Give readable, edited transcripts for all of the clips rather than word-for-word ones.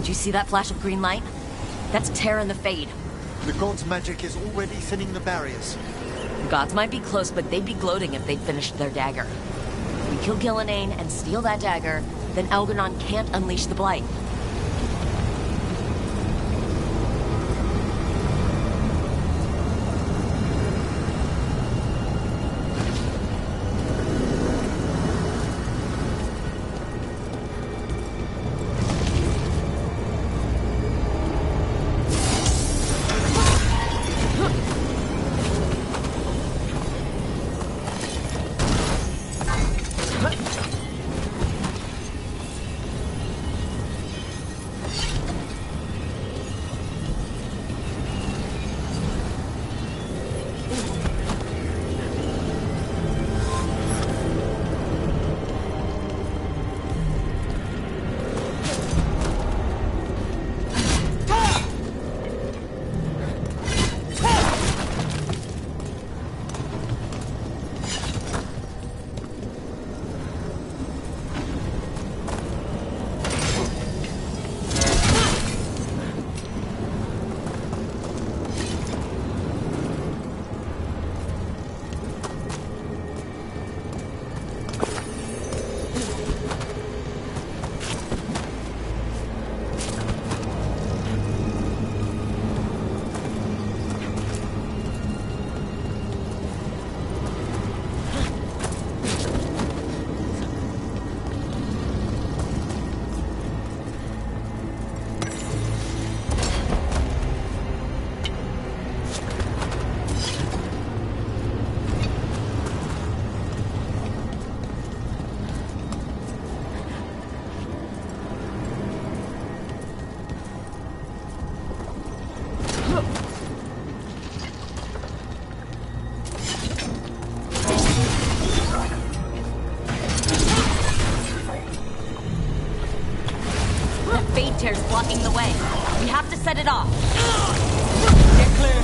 Did you see that flash of green light? That's Terra and the Fade. The god's magic is already thinning the barriers. The gods might be close, but they'd be gloating if they'd finished their dagger. If we kill Gillenane and steal that dagger, then Algernon can't unleash the Blight. Fade tear's blocking the way. We have to set it off. Get clear.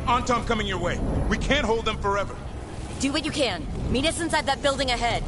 Anton coming your way. We can't hold them forever. Do what you can. Meet us inside that building ahead.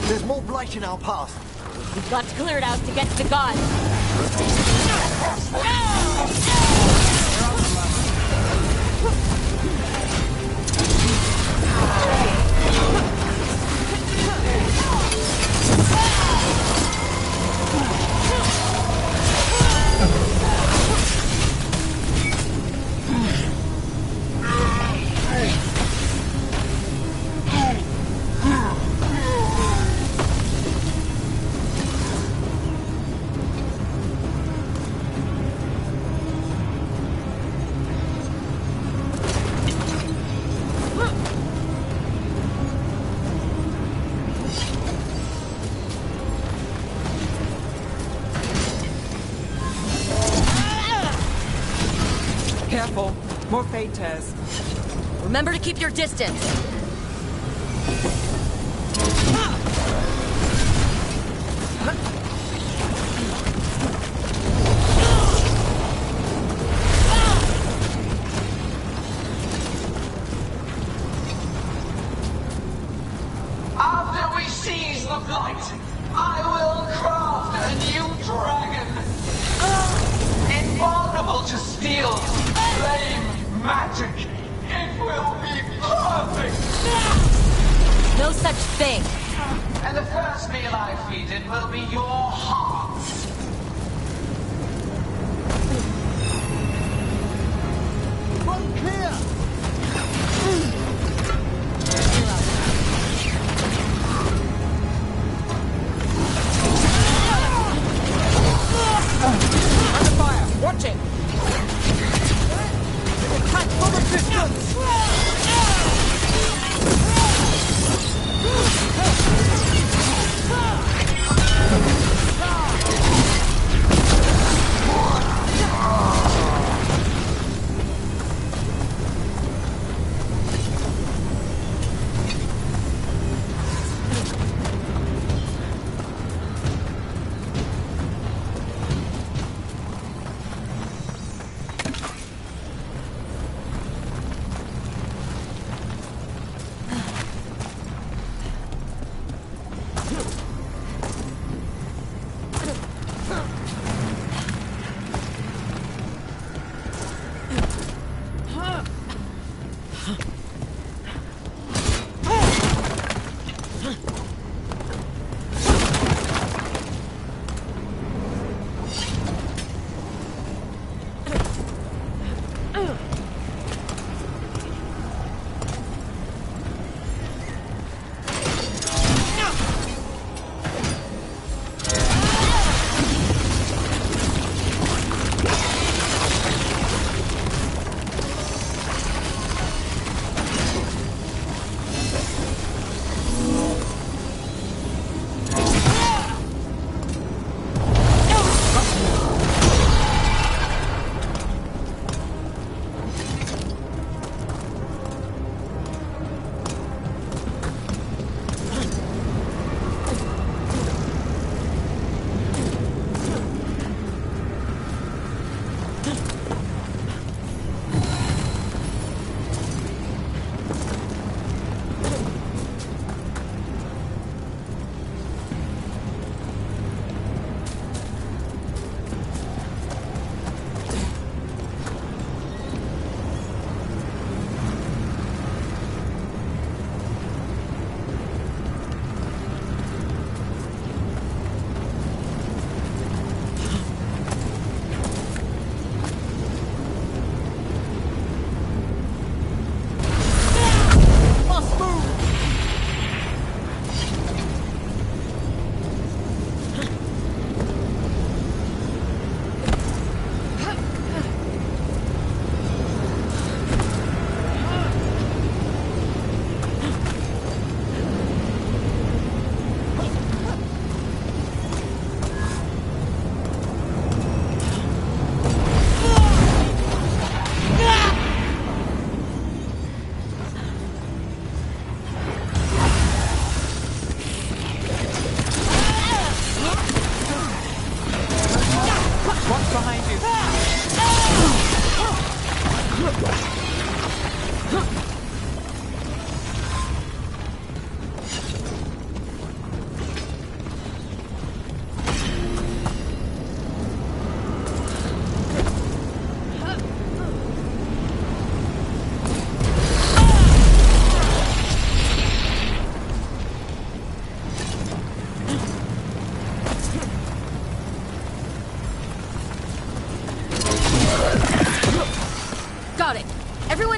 There's more blight in our path. We've got to clear it out to get to the god. Careful. More fade tears. Remember to keep your distance. After we seize the blight, I will craft a new dragon. Invulnerable to steel, flame, magic. It will be perfect. No such thing. And the first meal I feed it will be your heart. Front clear! Under fire! Watch it! Attack from a distance!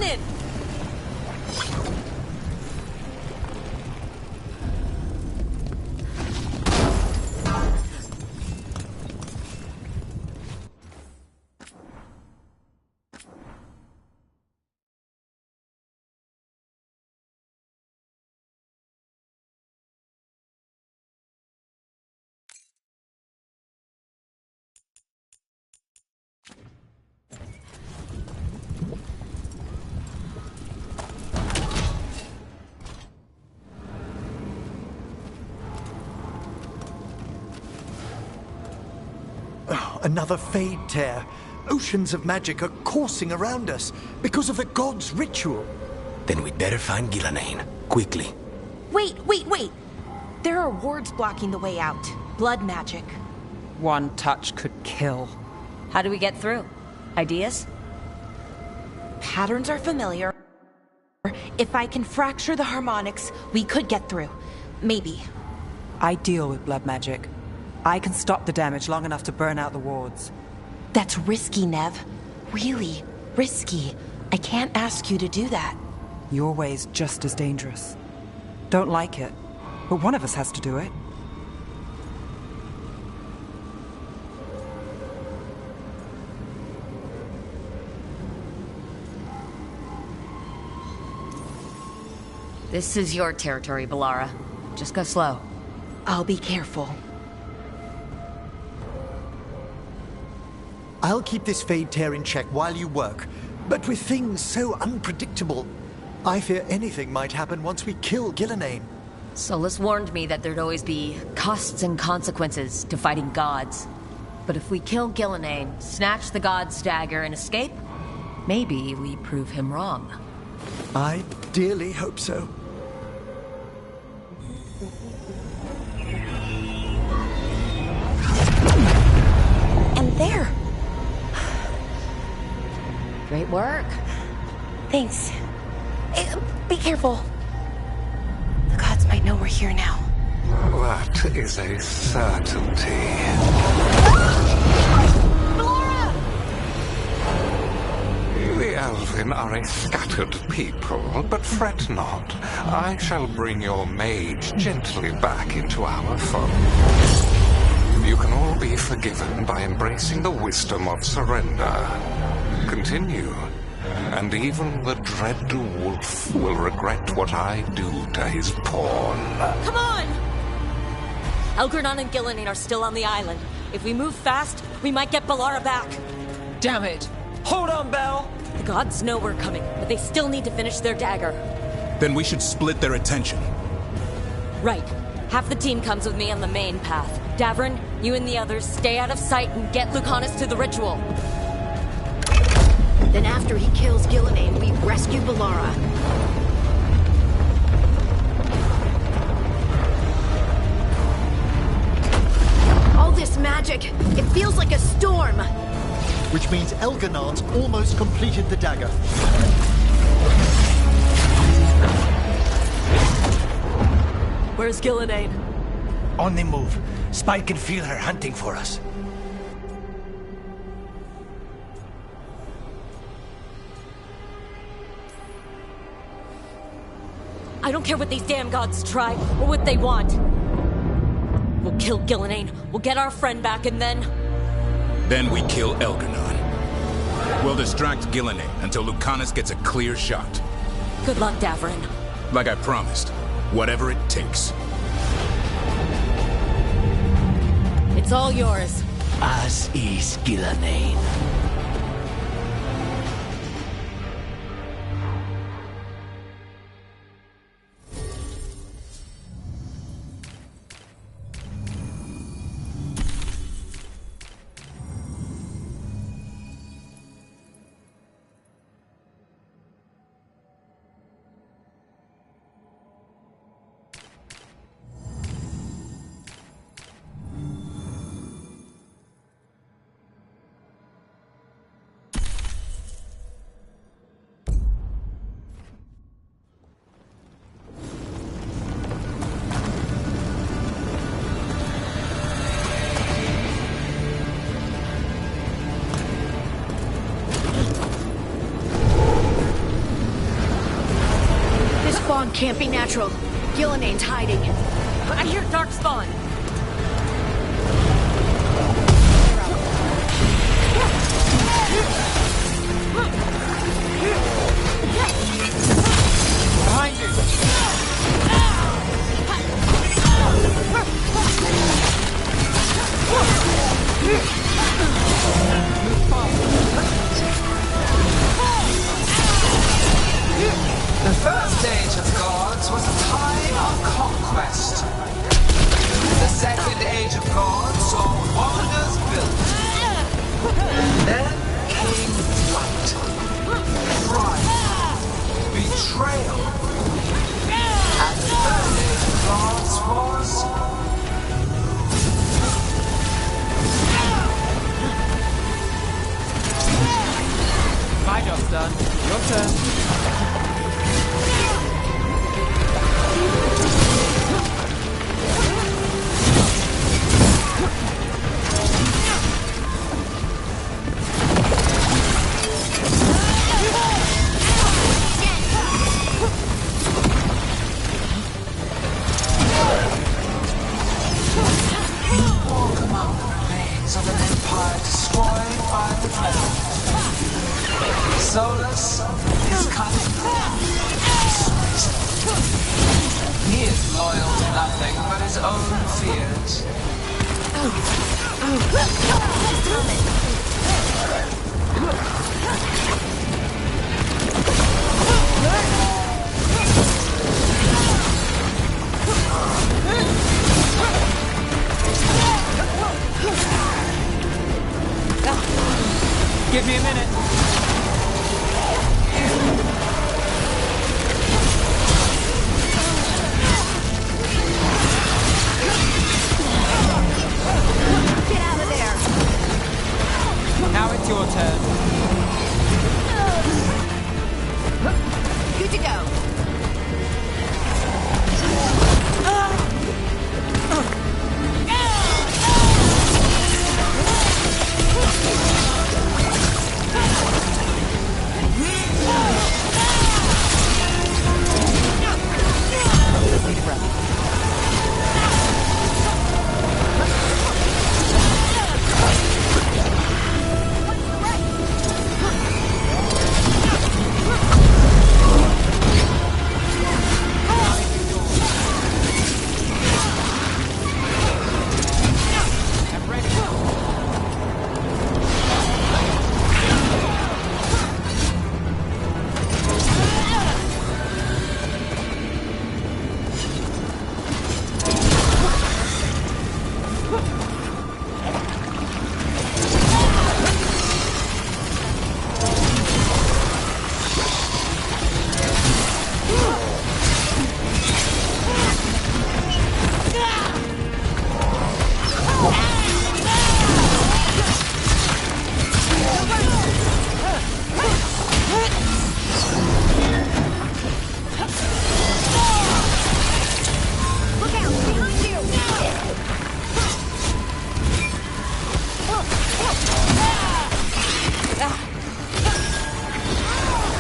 cannon! Another fade tear. Oceans of magic are coursing around us because of the god's ritual. Then we'd better find Gillenane. Quickly. Wait! There are wards blocking the way out. Blood magic. One touch could kill. How do we get through? Ideas? Patterns are familiar. If I can fracture the harmonics, we could get through. Maybe. I deal with blood magic. I can stop the damage long enough to burn out the wards. That's risky, Nev. Really risky. I can't ask you to do that. Your way's just as dangerous. Don't like it, but one of us has to do it. This is your territory, Balara. Just go slow. I'll be careful. I'll keep this fade tear in check while you work, but with things so unpredictable, I fear anything might happen once we kill Gillenane. Solus warned me that there'd always be costs and consequences to fighting gods. But if we kill Gillenane, snatch the god's dagger, and escape, maybe we prove him wrong. I dearly hope so. And there! Great work. Thanks. Be careful. The gods might know we're here now. That is a certainty. Laura! The Elven are a scattered people, but fret not. I shall bring your mage gently back into our fold. You can all be forgiven by embracing the wisdom of surrender. Continue, and even the dread wolf will regret what I do to his pawn. Come on! Elgornon and Gillenane are still on the island. If we move fast, we might get Balara back. Damn it! Hold on, Belle! The gods know we're coming, but they still need to finish their dagger. Then we should split their attention. Right. Half the team comes with me on the main path. Davrin, you and the others stay out of sight and get Lucanus to the ritual. Then after he kills Gillenane, we rescue Balara. All this magic, it feels like a storm. Which means Elgonard's almost completed the dagger. Where's Gillenane? On the move. Spy can feel her hunting for us. I don't care what these damn gods try, or what they want. We'll kill Gillenane, we'll get our friend back, and then... Then we kill Elgornon. We'll distract Gillenane until Lucanus gets a clear shot. Good luck, Davrin. Like I promised, whatever it takes. It's all yours. As is Gillenane. Can't be natural. Gillinane's hiding. I hear Darkspawn. Behind you! The first Age of Gods was a time of conquest. The second Age of Gods saw wonders built. Then came fight, pride, betrayal. And the third Age of Gods was... My job's done. Your turn. Walk among the remains of an empire destroyed by the Dragon. Solus is cunning. He is loyal to nothing but his own fears. Give me a minute. Get out of there! Now it's your turn. Good to go.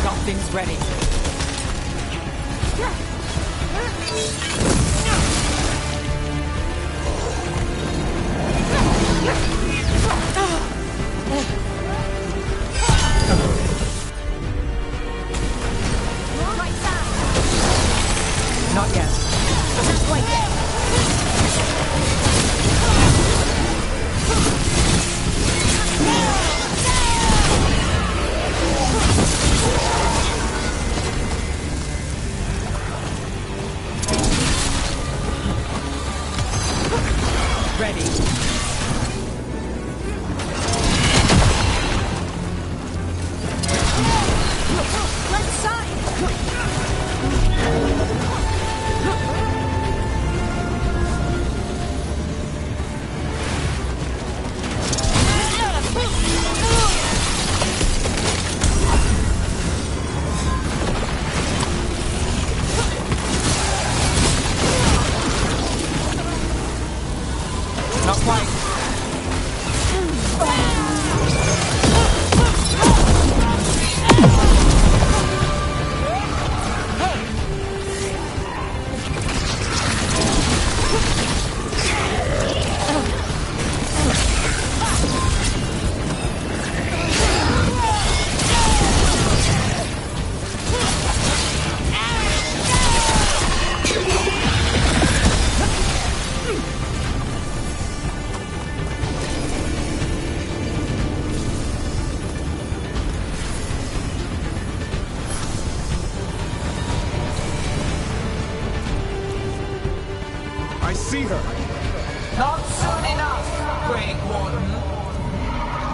Something's ready. Right side. Not yet. Not quite yet.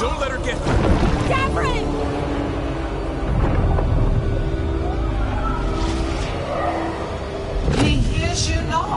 Don't let her get... Catherine! He hears you not.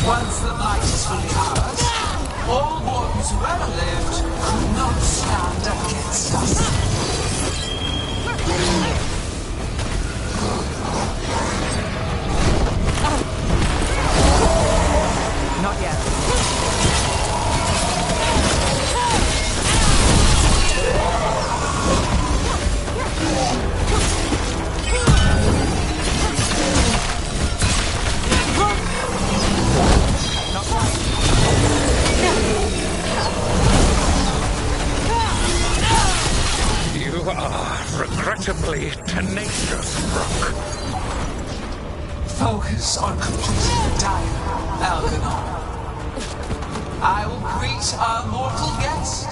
Once the light is fully ours, all mortals who ever lived could not stand against us. Not yet. You are regrettably tenacious, Brooke. Focus on completing the diary, Algernon. I will greet our mortal guest.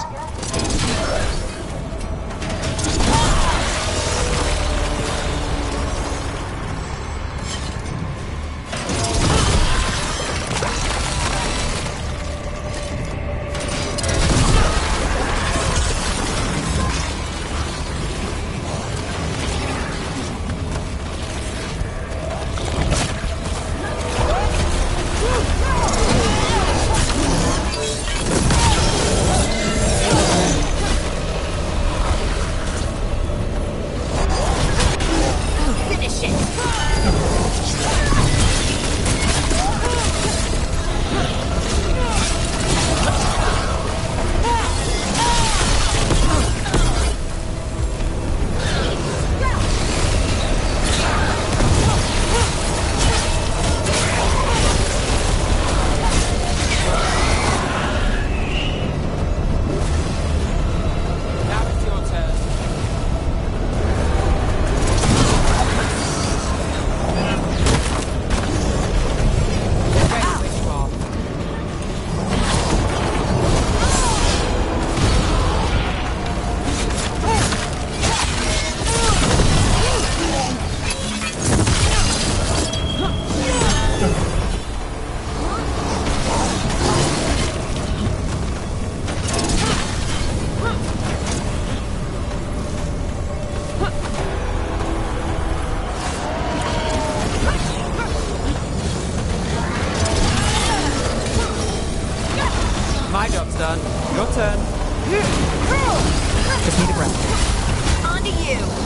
Just need a breath. On to you.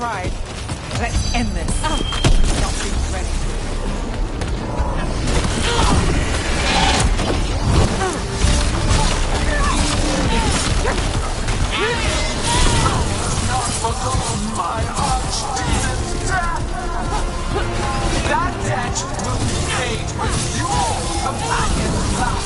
cried. Let's end this. Not being ready. Not forgotten my archdemon's death! That debt will be paid with your companion's blood!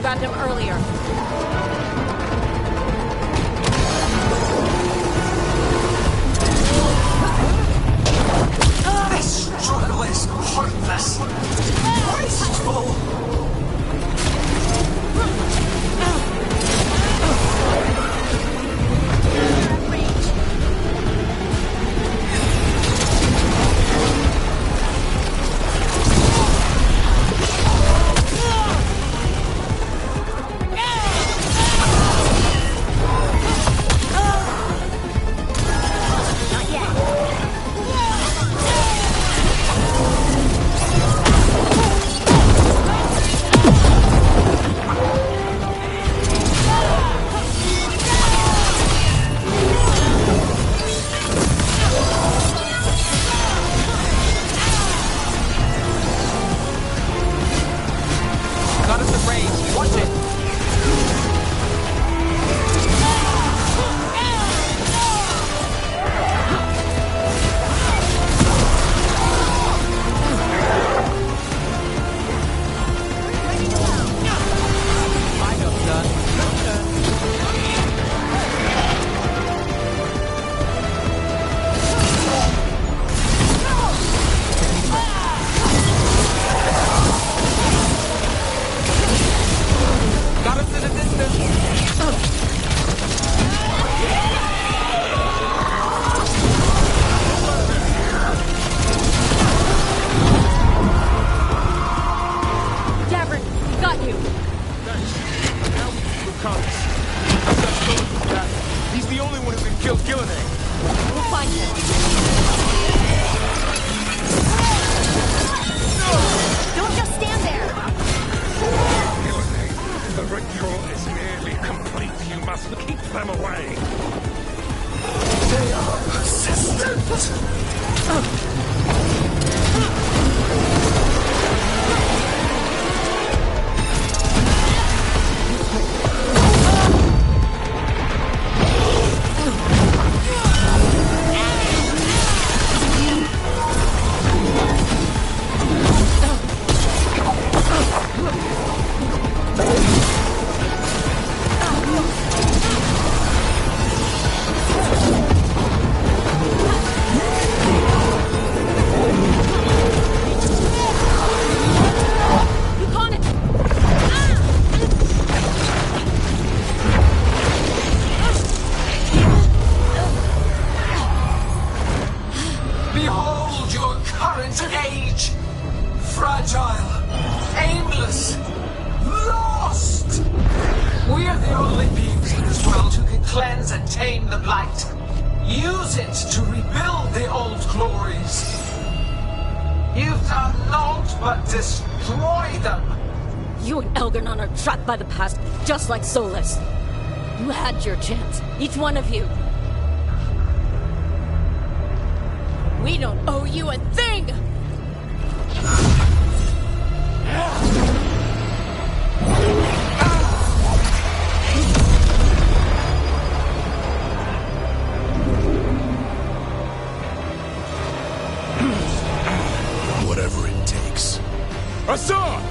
Grabbed him earlier. This struggle is hopeless. Wasteful. By the past, just like Solus. You had your chance, each one of you. We don't owe you a thing! Whatever it takes. Assad!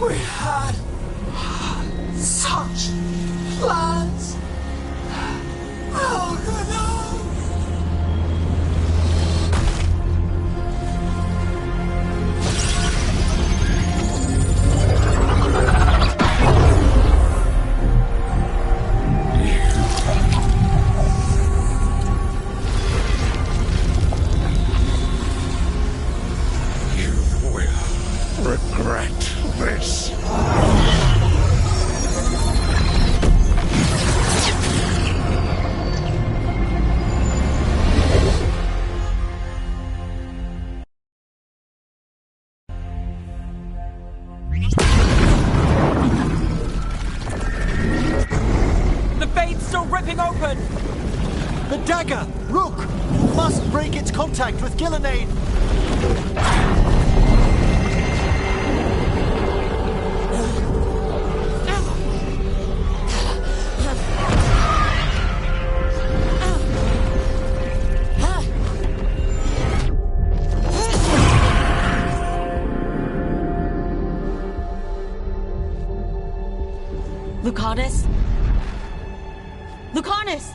We had such plans. Elganon! Regret this. The fade's still ripping open! The dagger! Rook! You must break its contact with Gillenane! Lucanus? Lucanus!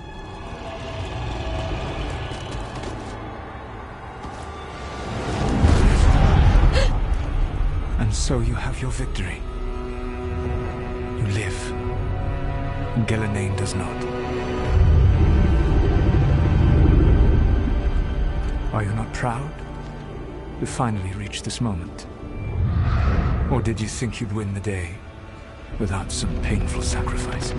And so you have your victory. You live. Gillenane does not. Are you not proud to finally reach this moment? Or did you think you'd win the day without some painful sacrifice?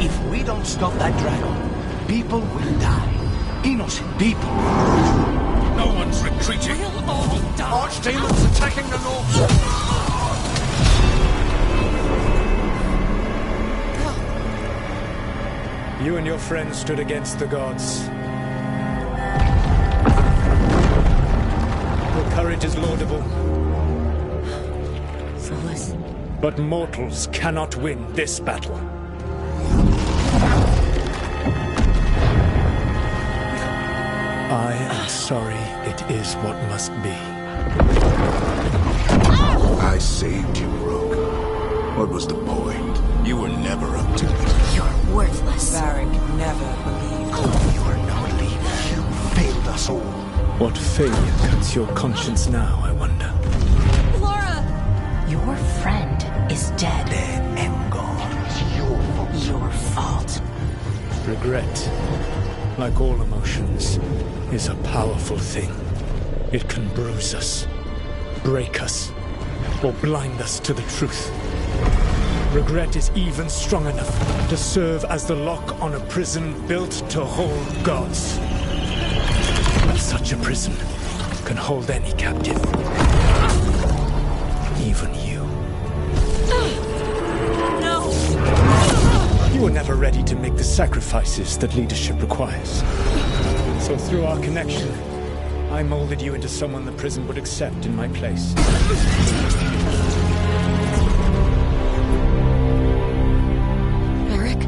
If we don't stop that dragon, people will die. Innocent people. No one's retreating. We'll all die. Archdemons attacking the north. You and your friends stood against the gods. Your courage is laudable. Solus. But mortals cannot win this battle. I am sorry it is what must be. I saved you, Rogue. What was the point? You were never up to it. You're worthless. Varric never believed. You are not leaving. You failed us all. What failure cuts your conscience now, I wonder? Laura! Your friend is dead. Dead and gone. It's your fault. Your fault. Regret, like all emotions, is a powerful thing. It can bruise us, break us, or blind us to the truth. Regret is even strong enough to serve as the lock on a prison built to hold gods. Such a prison can hold any captive. Even you. No! You were never ready to make the sacrifices that leadership requires. So through our connection, I molded you into someone the prison would accept in my place. Eric?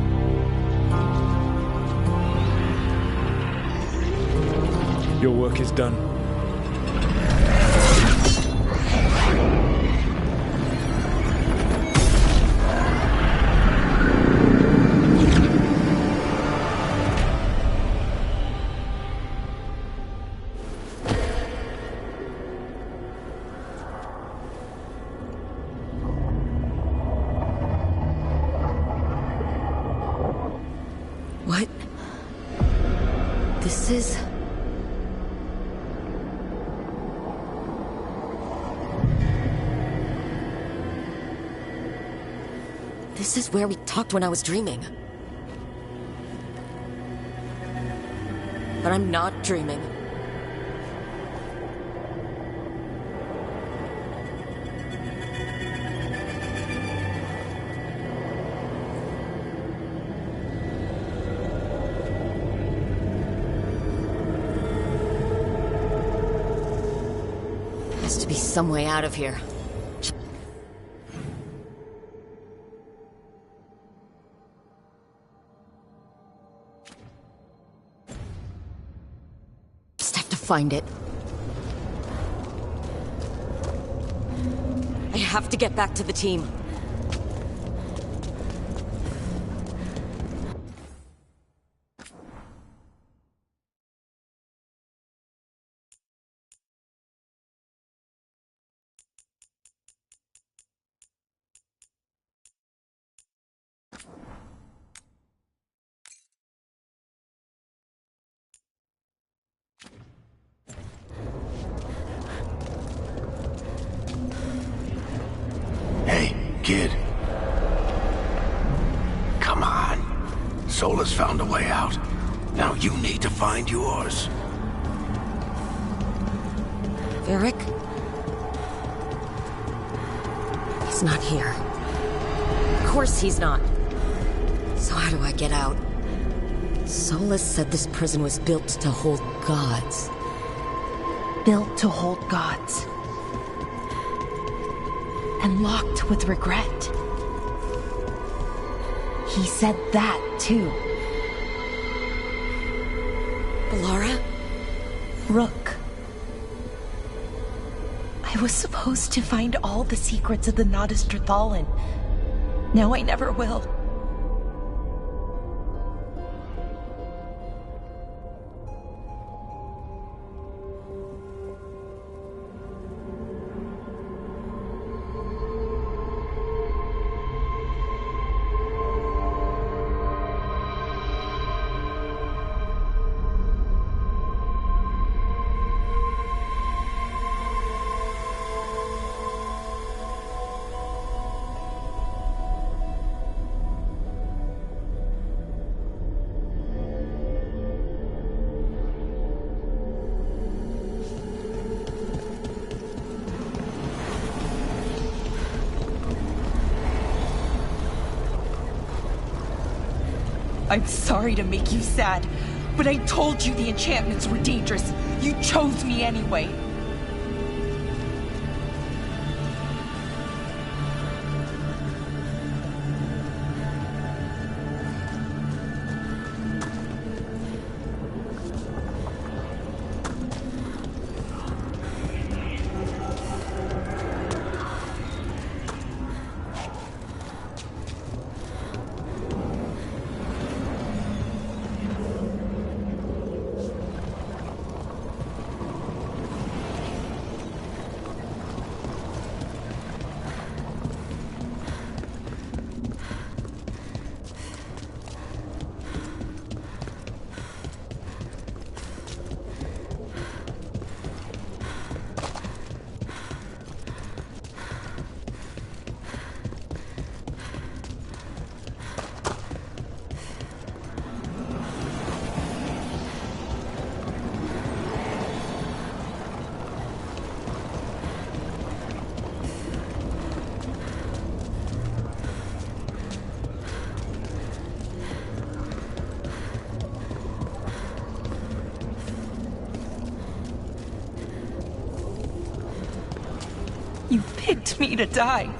Your work is done. What? This is... This is where we talked when I was dreaming. But I'm not dreaming. There has to be some way out of here. Just have to find it. I have to get back to the team. Hey, kid. Come on. Solus found a way out. Now you need to find yours. Eric? He's not here. Of course he's not. So how do I get out? Solus said this prison was built to hold gods. Built to hold gods. And locked with regret. He said that, too. Bellara? Rook. I was supposed to find all the secrets of the Nodus Trithallan. Now I never will. I'm sorry to make you sad, but I told you the enchantments were dangerous. You chose me anyway. You picked me to die.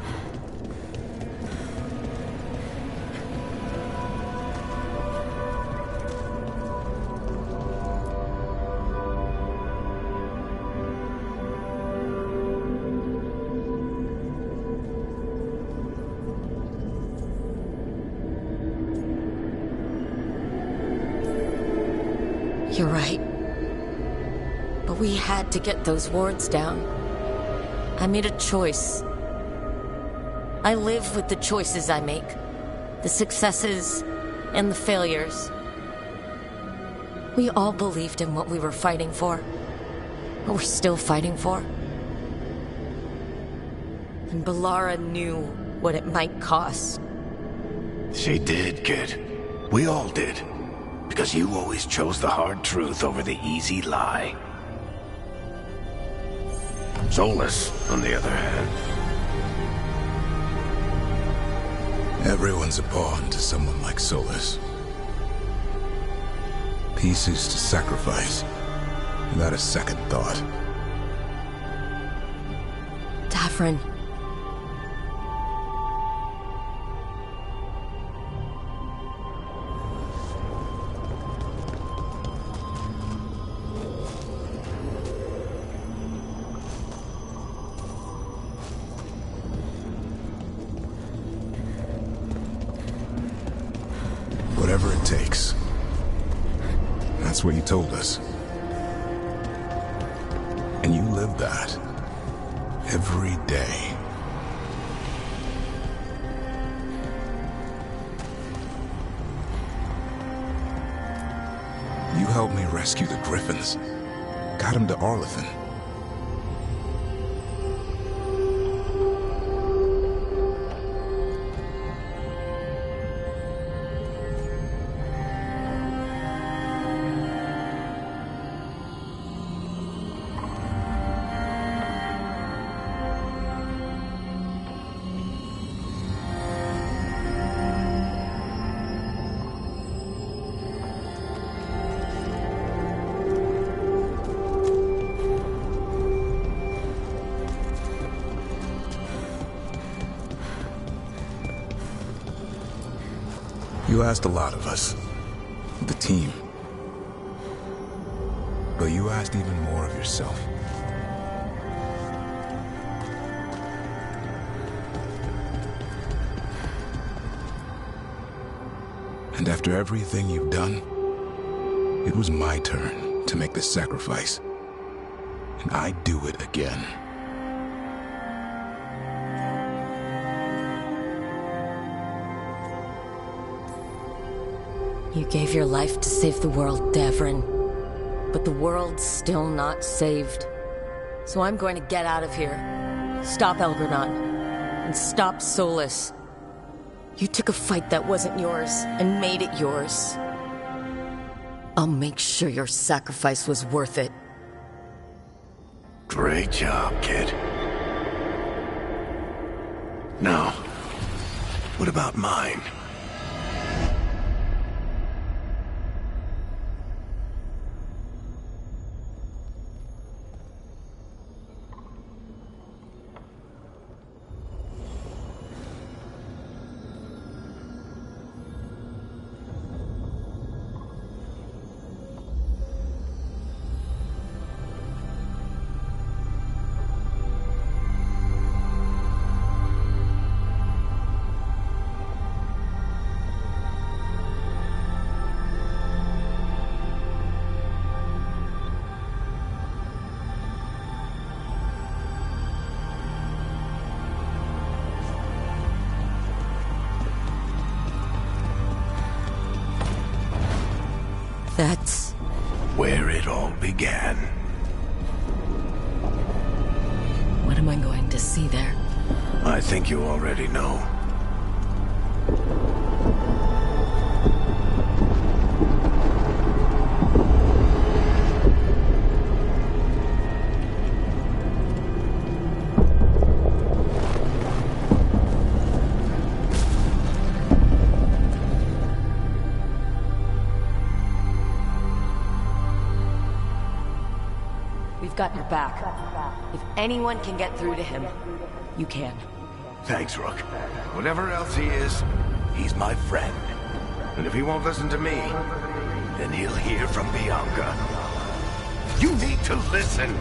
You're right. But we had to get those wards down. I made a choice. I live with the choices I make. The successes and the failures. We all believed in what we were fighting for. What we're still fighting for. And Bellara knew what it might cost. She did, kid. We all did. Because you always chose the hard truth over the easy lie. Solus, on the other hand. Everyone's a pawn to someone like Solus. Pieces to sacrifice, without a second thought. Davrin. That's what you told us. And you live that every day. You helped me rescue the Griffins. Got him to Arlethan. You asked a lot of us, the team. But you asked even more of yourself. And after everything you've done, it was my turn to make the sacrifice. And I'd do it again. You gave your life to save the world, Davrin. But the world's still not saved. So I'm going to get out of here. Stop Elgernot. And stop Solus. You took a fight that wasn't yours, and made it yours. I'll make sure your sacrifice was worth it. Great job, kid. Now, what about mine? That's where it all began. What am I going to see there? I think you already know. Got your back. If anyone can get through to him, you can. Thanks, Rook. Whatever else he is, he's my friend. And if he won't listen to me, then he'll hear from Bianca. You need to listen!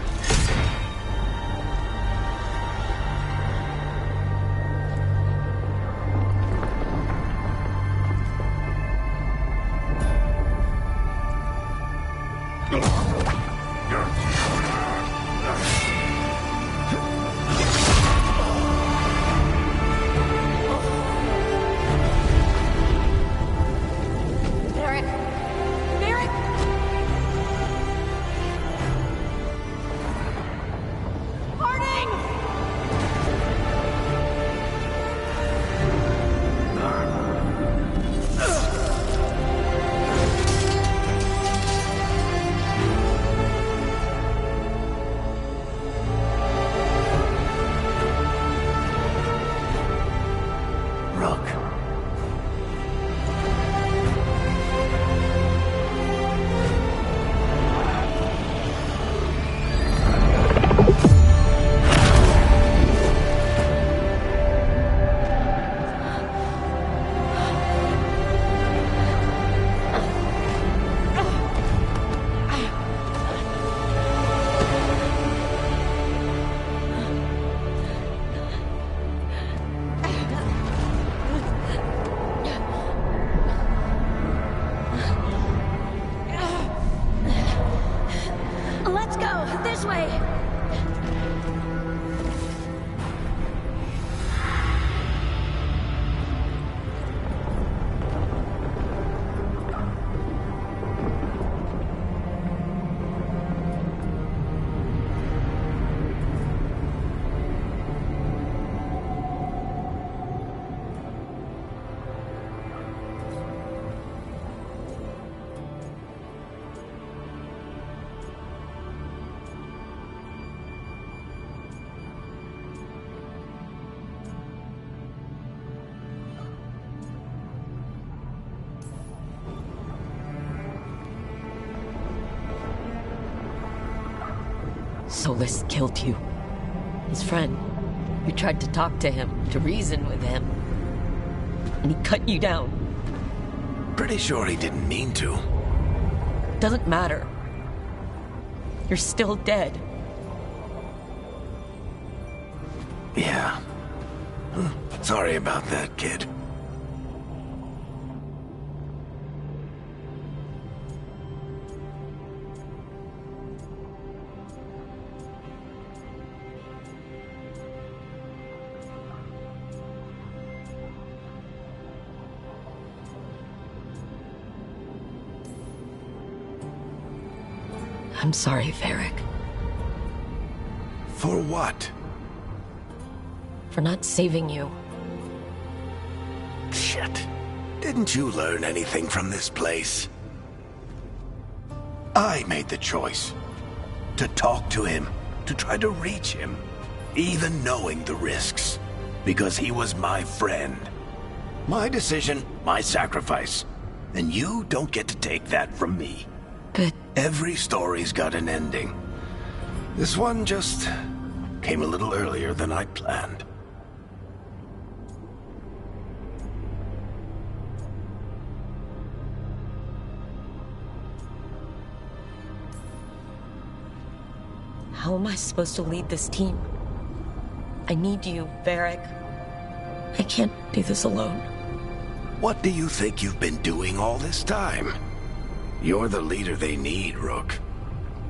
Let's go! This way! Solus killed you. His friend. You tried to talk to him, to reason with him. And he cut you down. Pretty sure he didn't mean to. Doesn't matter. You're still dead. Yeah. Sorry about that, kid. I'm sorry, Varric. For what? For not saving you. Shit. Didn't you learn anything from this place? I made the choice. To talk to him. To try to reach him. Even knowing the risks. Because he was my friend. My decision, my sacrifice. And you don't get to take that from me. But... Every story's got an ending. This one just came a little earlier than I'd planned. How am I supposed to lead this team? I need you, Varric. I can't do this alone. What do you think you've been doing all this time? You're the leader they need, Rook.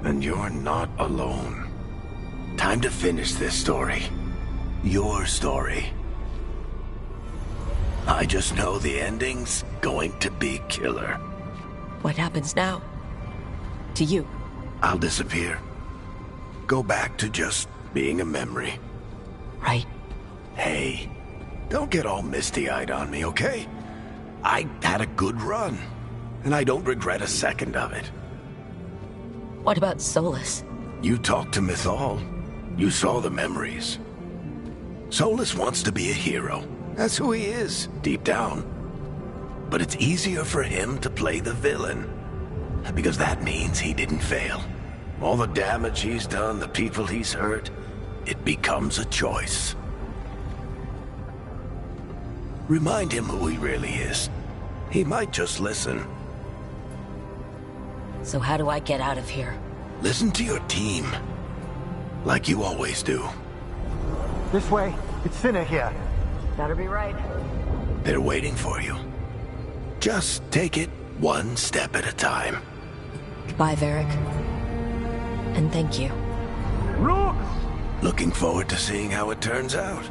And you're not alone. Time to finish this story. Your story. I just know the ending's going to be killer. What happens now? To you? I'll disappear. Go back to just being a memory. Right. Hey, don't get all misty-eyed on me, okay? I had a good run. And I don't regret a second of it. What about Solus? You talked to Mythal. You saw the memories. Solus wants to be a hero. That's who he is, deep down. But it's easier for him to play the villain. Because that means he didn't fail. All the damage he's done, the people he's hurt, it becomes a choice. Remind him who he really is. He might just listen. So how do I get out of here? Listen to your team. Like you always do. This way. It's thinner here. Better be right. They're waiting for you. Just take it one step at a time. Goodbye, Varric. And thank you. Rook! Looking forward to seeing how it turns out.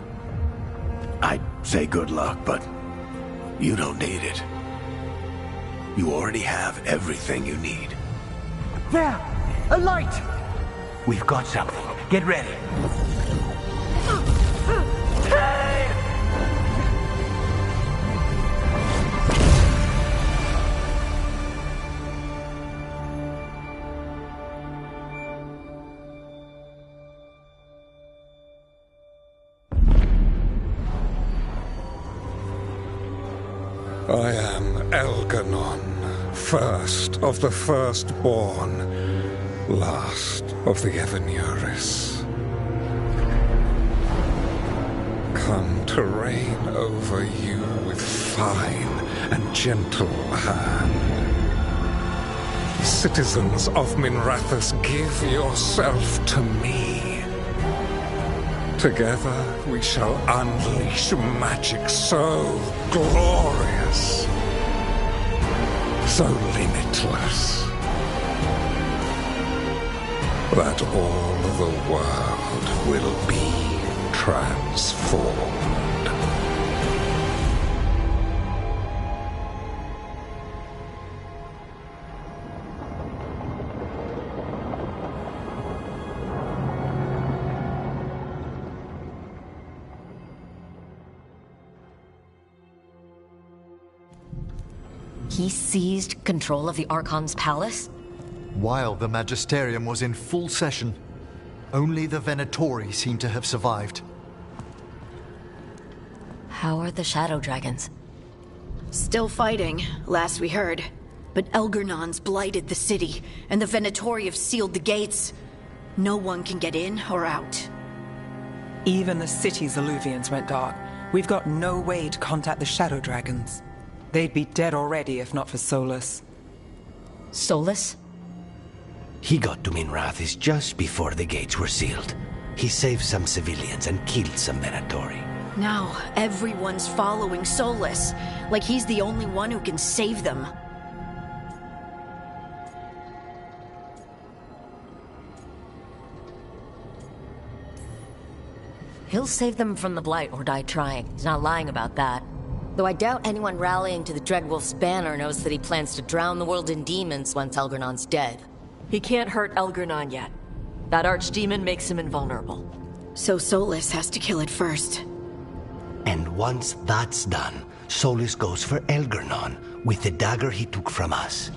I'd say good luck, but you don't need it. You already have everything you need. There! A light! We've got something. Get ready. I am Elganon, first of the firstborn, last of the Evanuris. Come to reign over you with fine and gentle hand. Citizens of Minrathous, give yourself to me. Together we shall unleash magic so glorious, so limitless. that all the world will be transformed. He seized control of the Archon's palace? While the Magisterium was in full session, only the Venatori seem to have survived. How are the Shadow Dragons? Still fighting, last we heard. But Elgernon's blighted the city, and the Venatori have sealed the gates. No one can get in or out. Even the city's Illuvians went dark. We've got no way to contact the Shadow Dragons. They'd be dead already if not for Solus. Solus? He got to Minrathis just before the gates were sealed. He saved some civilians and killed some Venatori. Now, everyone's following Solus, like he's the only one who can save them. He'll save them from the Blight or die trying. He's not lying about that. Though I doubt anyone rallying to the Dreadwolf's banner knows that he plans to drown the world in demons once Elgernon's dead. He can't hurt Elgernon yet. That archdemon makes him invulnerable. So Solus has to kill it first. And once that's done, Solus goes for Elgernon with the dagger he took from us.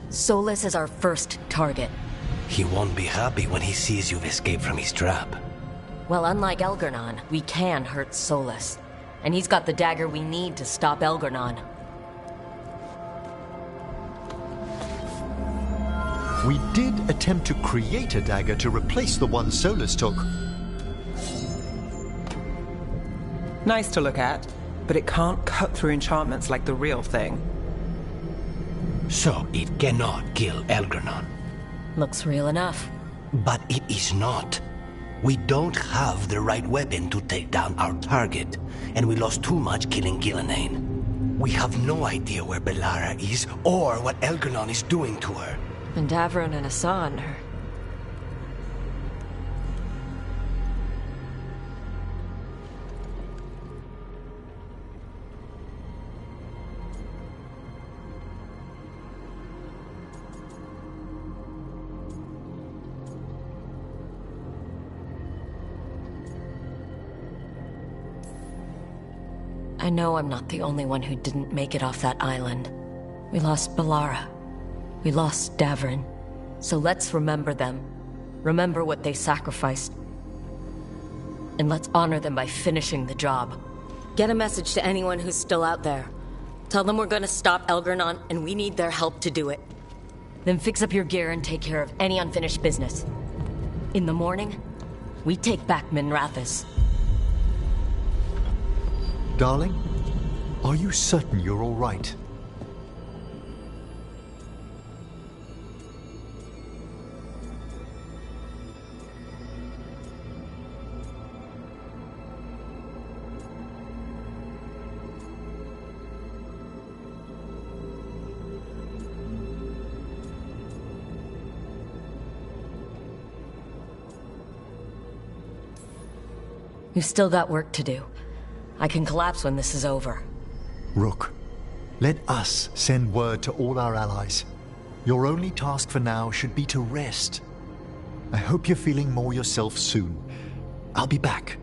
Solus is our first target. He won't be happy when he sees you've escaped from his trap. Well, unlike Elgernon, we can hurt Solus. And he's got the dagger we need to stop Elgernon. We did attempt to create a dagger to replace the one Solus took. Nice to look at, but it can't cut through enchantments like the real thing. So it cannot kill Elgernon. Looks real enough. But it is not. We don't have the right weapon to take down our target, and we lost too much killing Gillenane. We have no idea where Bellara is, or what Elgernon is doing to her. And Davron and Asan are... I know I'm not the only one who didn't make it off that island. We lost Bellara. We lost Davron. So let's remember them. Remember what they sacrificed. And let's honor them by finishing the job. Get a message to anyone who's still out there. Tell them we're gonna stop Elgernon, and we need their help to do it. Then fix up your gear and take care of any unfinished business. In the morning, we take back Minrathis. Darling, are you certain you're all right? We've still got work to do. I can collapse when this is over. Rook, let us send word to all our allies. Your only task for now should be to rest. I hope you're feeling more yourself soon. I'll be back.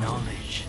knowledge.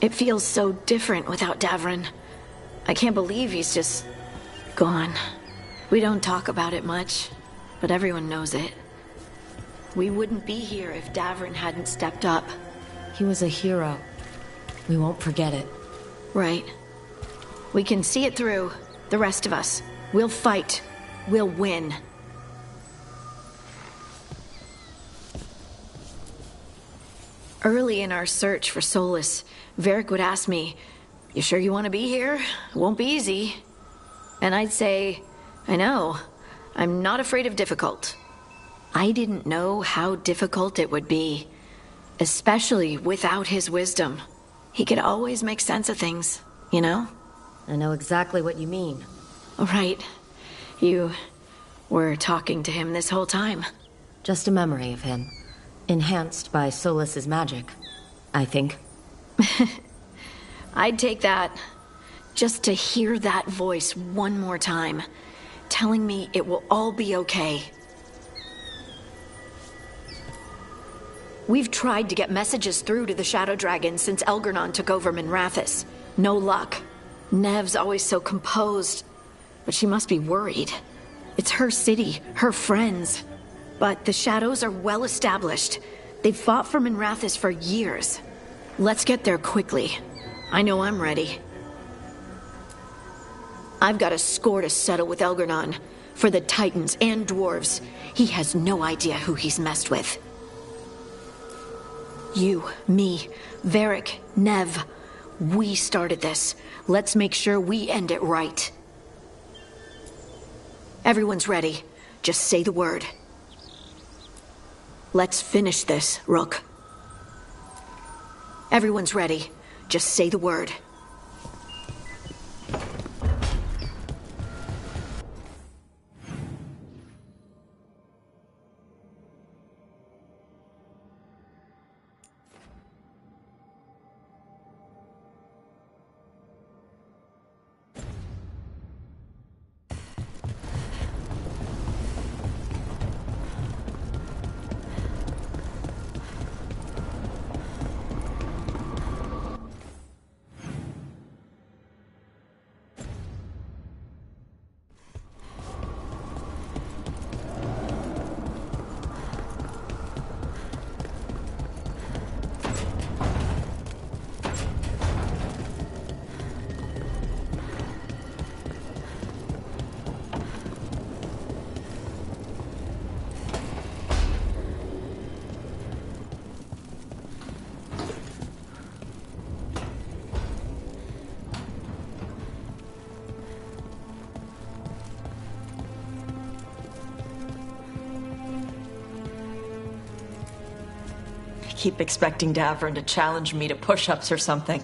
It feels so different without Davrin. I can't believe he's just gone. We don't talk about it much, but everyone knows it. We wouldn't be here if Davrin hadn't stepped up. He was a hero. We won't forget it. Right. We can see it through, the rest of us. We'll fight. We'll win. Early in our search for Solus, Varric would ask me, "You sure you want to be here? It won't be easy." And I'd say, "I know. I'm not afraid of difficult." I didn't know how difficult it would be, especially without his wisdom. He could always make sense of things, you know? I know exactly what you mean. Right. You were talking to him this whole time. Just a memory of him. Enhanced by Solus's magic, I think. I'd take that. Just to hear that voice one more time, telling me it will all be okay. We've tried to get messages through to the Shadow Dragon since Elgernon took over Minrathous. No luck. Nev's always so composed, but she must be worried. It's her city, her friends. But the Shadows are well established. They've fought for Minrathous for years. Let's get there quickly. I know I'm ready. I've got a score to settle with Elgernon. For the Titans and Dwarves. He has no idea who he's messed with. You, me, Varric, Nev. We started this. Let's make sure we end it right. Everyone's ready. Just say the word. Let's finish this, Rook. Everyone's ready. Just say the word. Keep expecting Davern to challenge me to push-ups or something.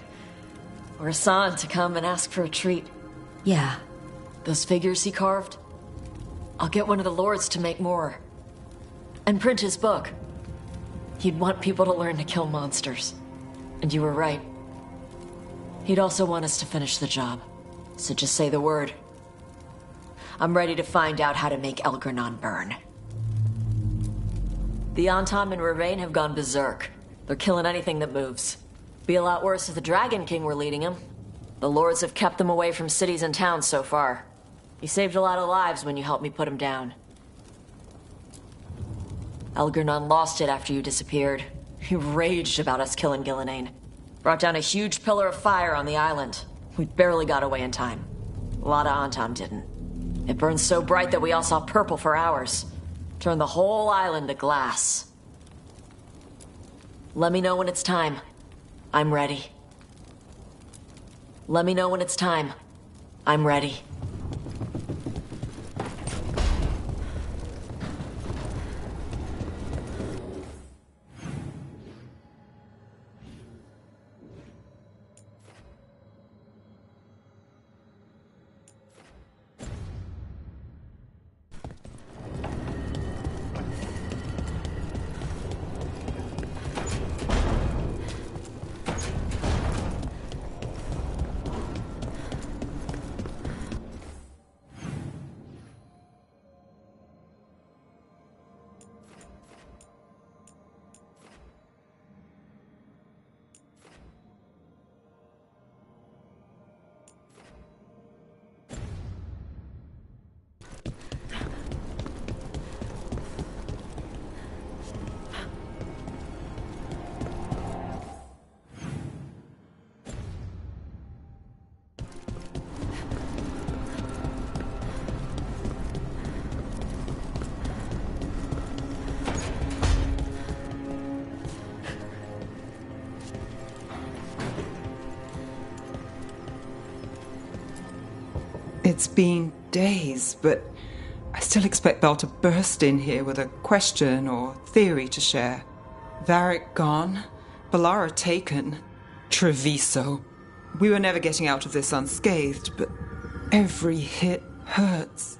Or Hassan to come and ask for a treat. Yeah. Those figures he carved? I'll get one of the lords to make more. And print his book. He'd want people to learn to kill monsters. And you were right. He'd also want us to finish the job. So just say the word. I'm ready to find out how to make Elgernon burn. The Antam and Ravain have gone berserk. They're killing anything that moves. Be a lot worse if the Dragon King were leading them. The lords have kept them away from cities and towns so far. You saved a lot of lives when you helped me put him down. Elgernon lost it after you disappeared. He raged about us killing Gillenane. Brought down a huge pillar of fire on the island. We barely got away in time. A lot of Antam didn't. It burned so bright that we all saw purple for hours. Turned the whole island to glass. Let me know when it's time. I'm ready. Let me know when it's time. I'm ready. It's been days, but I still expect Belle to burst in here with a question or theory to share. Varric gone, Bellara taken, Treviso. We were never getting out of this unscathed, but every hit hurts.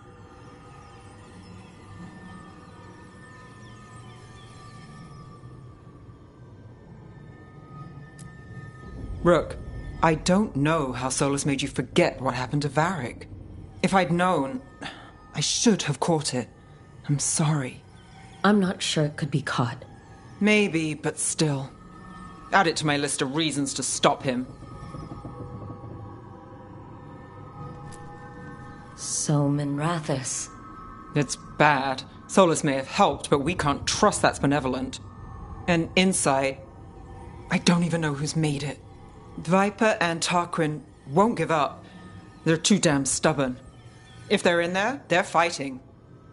Rook, I don't know how Solus made you forget what happened to Varric. If I'd known, I should have caught it. I'm sorry. I'm not sure it could be caught. Maybe, but still. Add it to my list of reasons to stop him. Solman Rathus. It's bad. Solus may have helped, but we can't trust that's benevolent. And inside, I don't even know who's made it. Viper and Tarquin won't give up. They're too damn stubborn. If they're in there, they're fighting.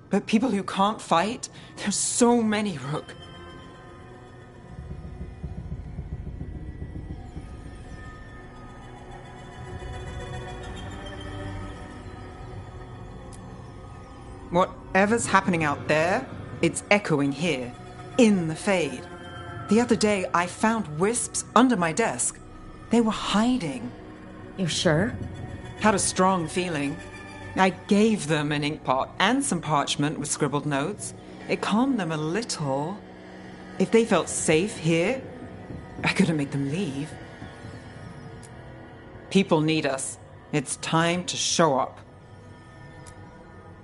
But people who can't fight, there's so many, Rook. Whatever's happening out there, it's echoing here, in the Fade. The other day, I found wisps under my desk. They were hiding. You sure? Had a strong feeling. I gave them an inkpot and some parchment with scribbled notes. It calmed them a little. If they felt safe here, I couldn't make them leave. People need us. It's time to show up.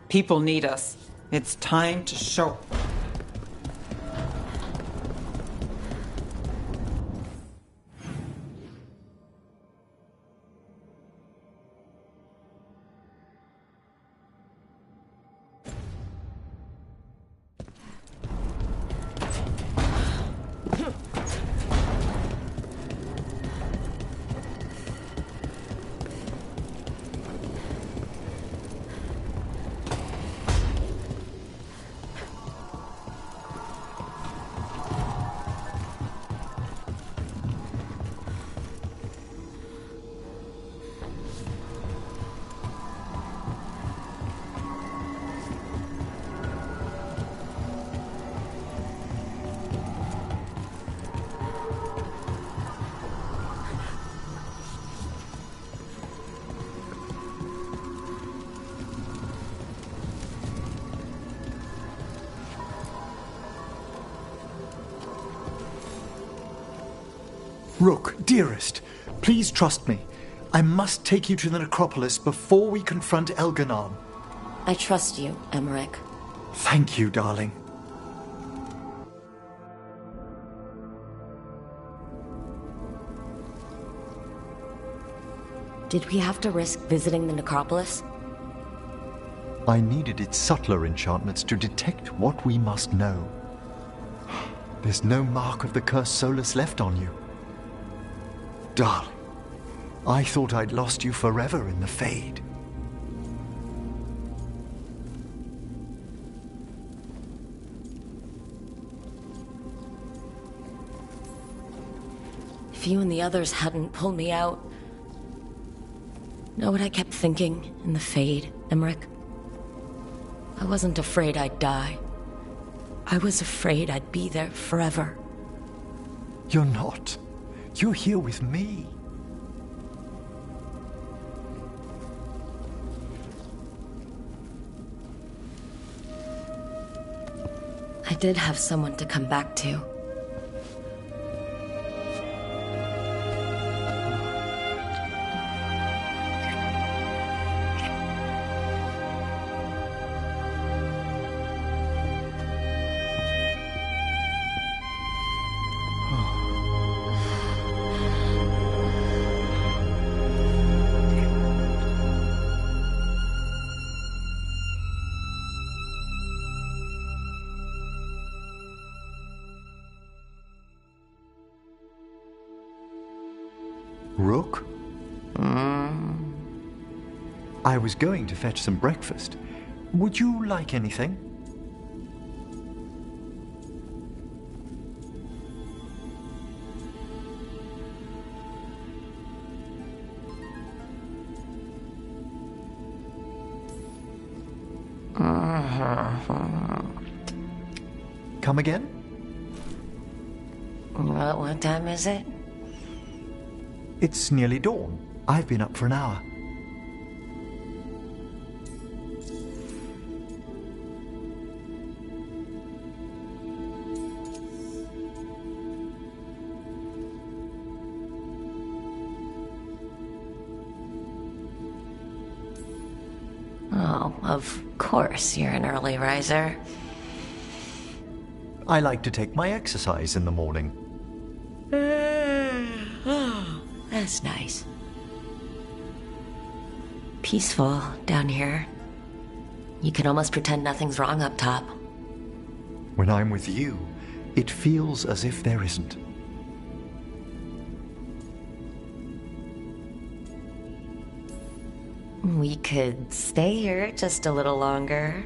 People need us. It's time to show up. Rook, dearest, please trust me. I must take you to the necropolis before we confront Elganon. I trust you, Emmerich. Thank you, darling. Did we have to risk visiting the necropolis? I needed its subtler enchantments to detect what we must know. There's no mark of the cursed Solus left on you. Darling, I thought I'd lost you forever in the Fade. If you and the others hadn't pulled me out... Know what I kept thinking in the Fade, Emmerich? I wasn't afraid I'd die. I was afraid I'd be there forever. You're not. You're here with me. I did have someone to come back to. Rook? I was going to fetch some breakfast. Would you like anything? Come again? What time is it? It's nearly dawn. I've been up for an hour. Oh, of course you're an early riser. I like to take my exercise in the morning. Oh, that's nice. Peaceful down here. You can almost pretend nothing's wrong up top. When I'm with you, it feels as if there isn't. We could stay here just a little longer.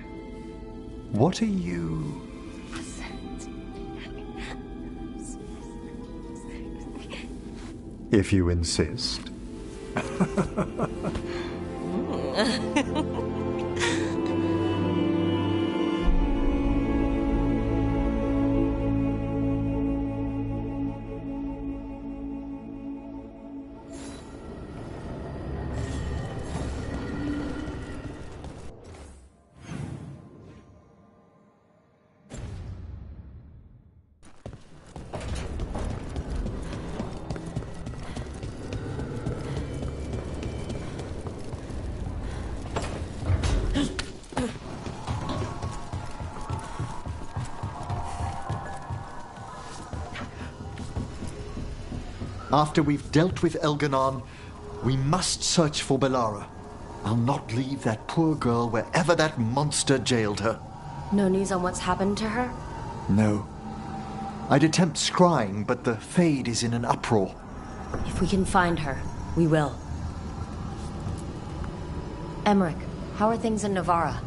What are you... If you insist. After we've dealt with Elganon, we must search for Belara. I'll not leave that poor girl wherever that monster jailed her. No news on what's happened to her? No. I'd attempt scrying, but the Fade is in an uproar. If we can find her, we will. Emmerich, how are things in Navarra?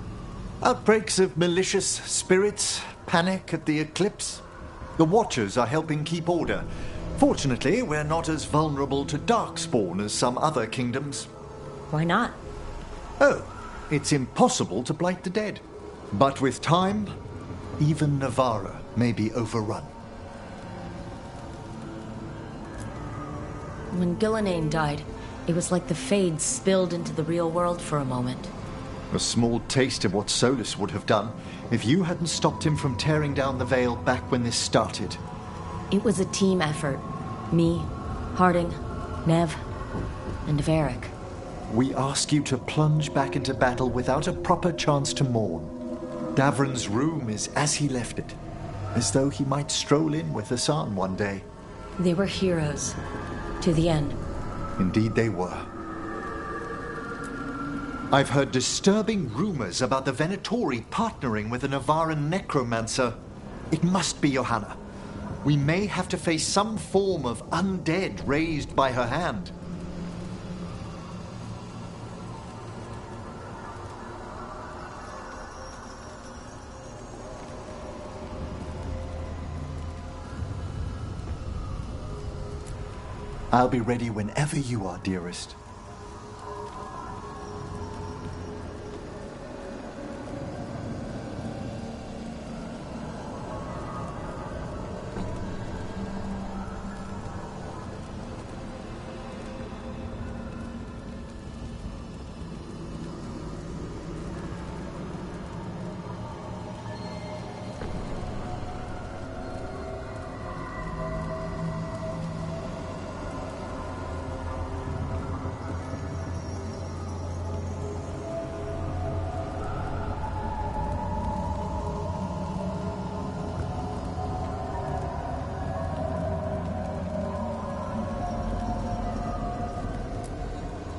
Outbreaks of malicious spirits, panic at the eclipse. The Watchers are helping keep order. Fortunately, we're not as vulnerable to darkspawn as some other kingdoms. Why not? Oh, it's impossible to blight the dead. But with time, even Navarra may be overrun. When Gillenane died, it was like the Fade spilled into the real world for a moment. A small taste of what Solus would have done if you hadn't stopped him from tearing down the Veil back when this started. It was a team effort. Me, Harding, Nev, and Varric. We ask you to plunge back into battle without a proper chance to mourn. Davron's room is as he left it, as though he might stroll in with Hassan one day. They were heroes. To the end. Indeed they were. I've heard disturbing rumors about the Venatori partnering with a Navaran necromancer. It must be Johanna. We may have to face some form of undead raised by her hand. I'll be ready whenever you are, dearest.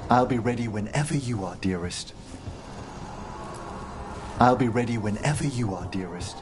I'll be ready whenever you are, dearest. I'll be ready whenever you are, dearest.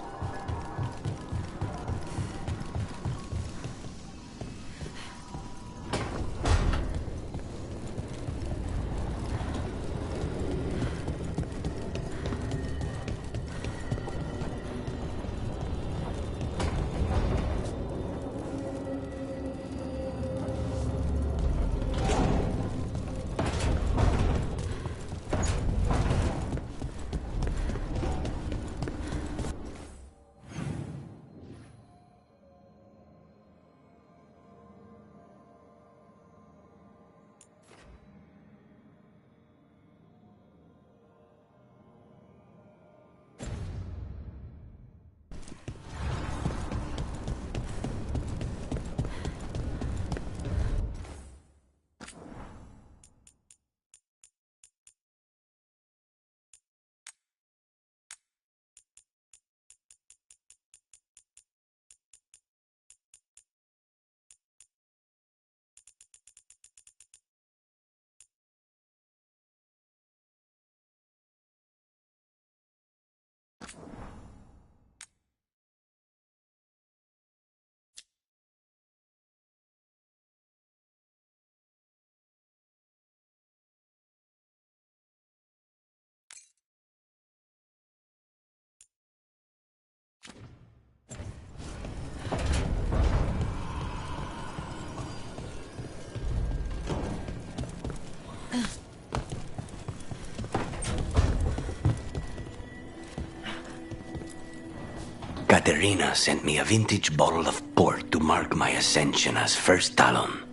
Katerina sent me a vintage bottle of port to mark my ascension as First Talon.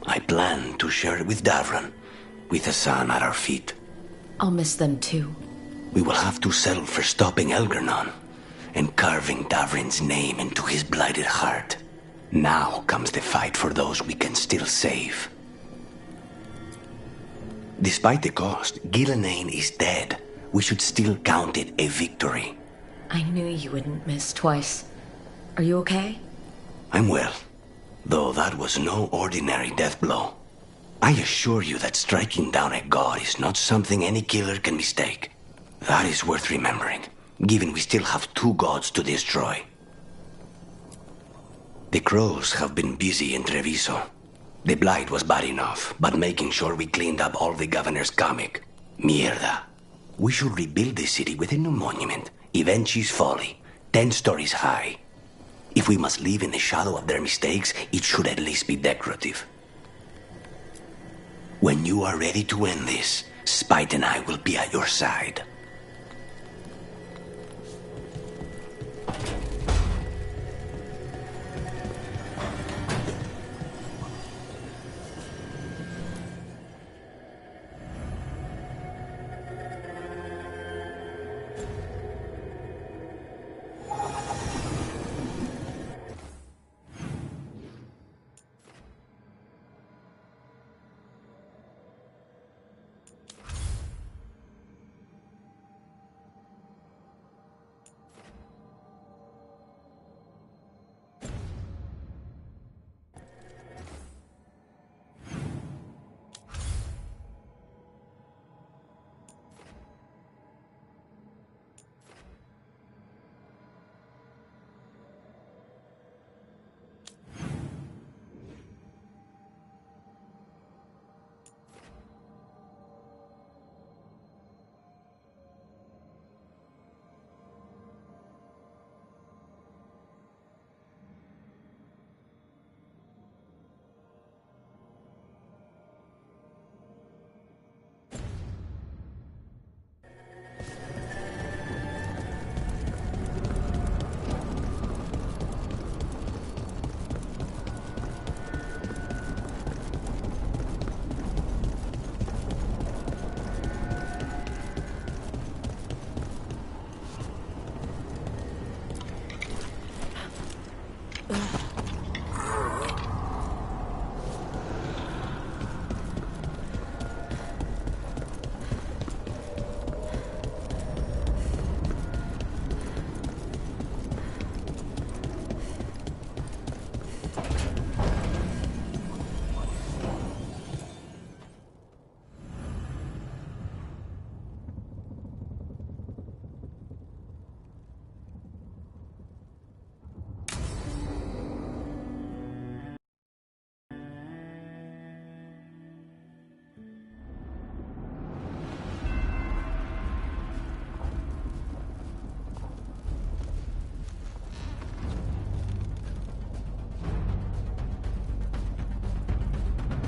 I plan to share it with Davron, with the sun at our feet. I'll miss them too. We will have to settle for stopping Elgernon and carving Davrin's name into his blighted heart. Now comes the fight for those we can still save. Despite the cost, Gillenane is dead. We should still count it a victory. I knew you wouldn't miss twice. Are you okay? I'm well, though that was no ordinary death blow. I assure you that striking down a god is not something any killer can mistake. That is worth remembering, given we still have 2 gods to destroy. The crows have been busy in Treviso. The blight was bad enough, but making sure we cleaned up all the governor's comic. Mierda. We should rebuild the city with a new monument, Evenchi's Folly, 10 stories high. If we must live in the shadow of their mistakes, it should at least be decorative. When you are ready to end this, Spite and I will be at your side.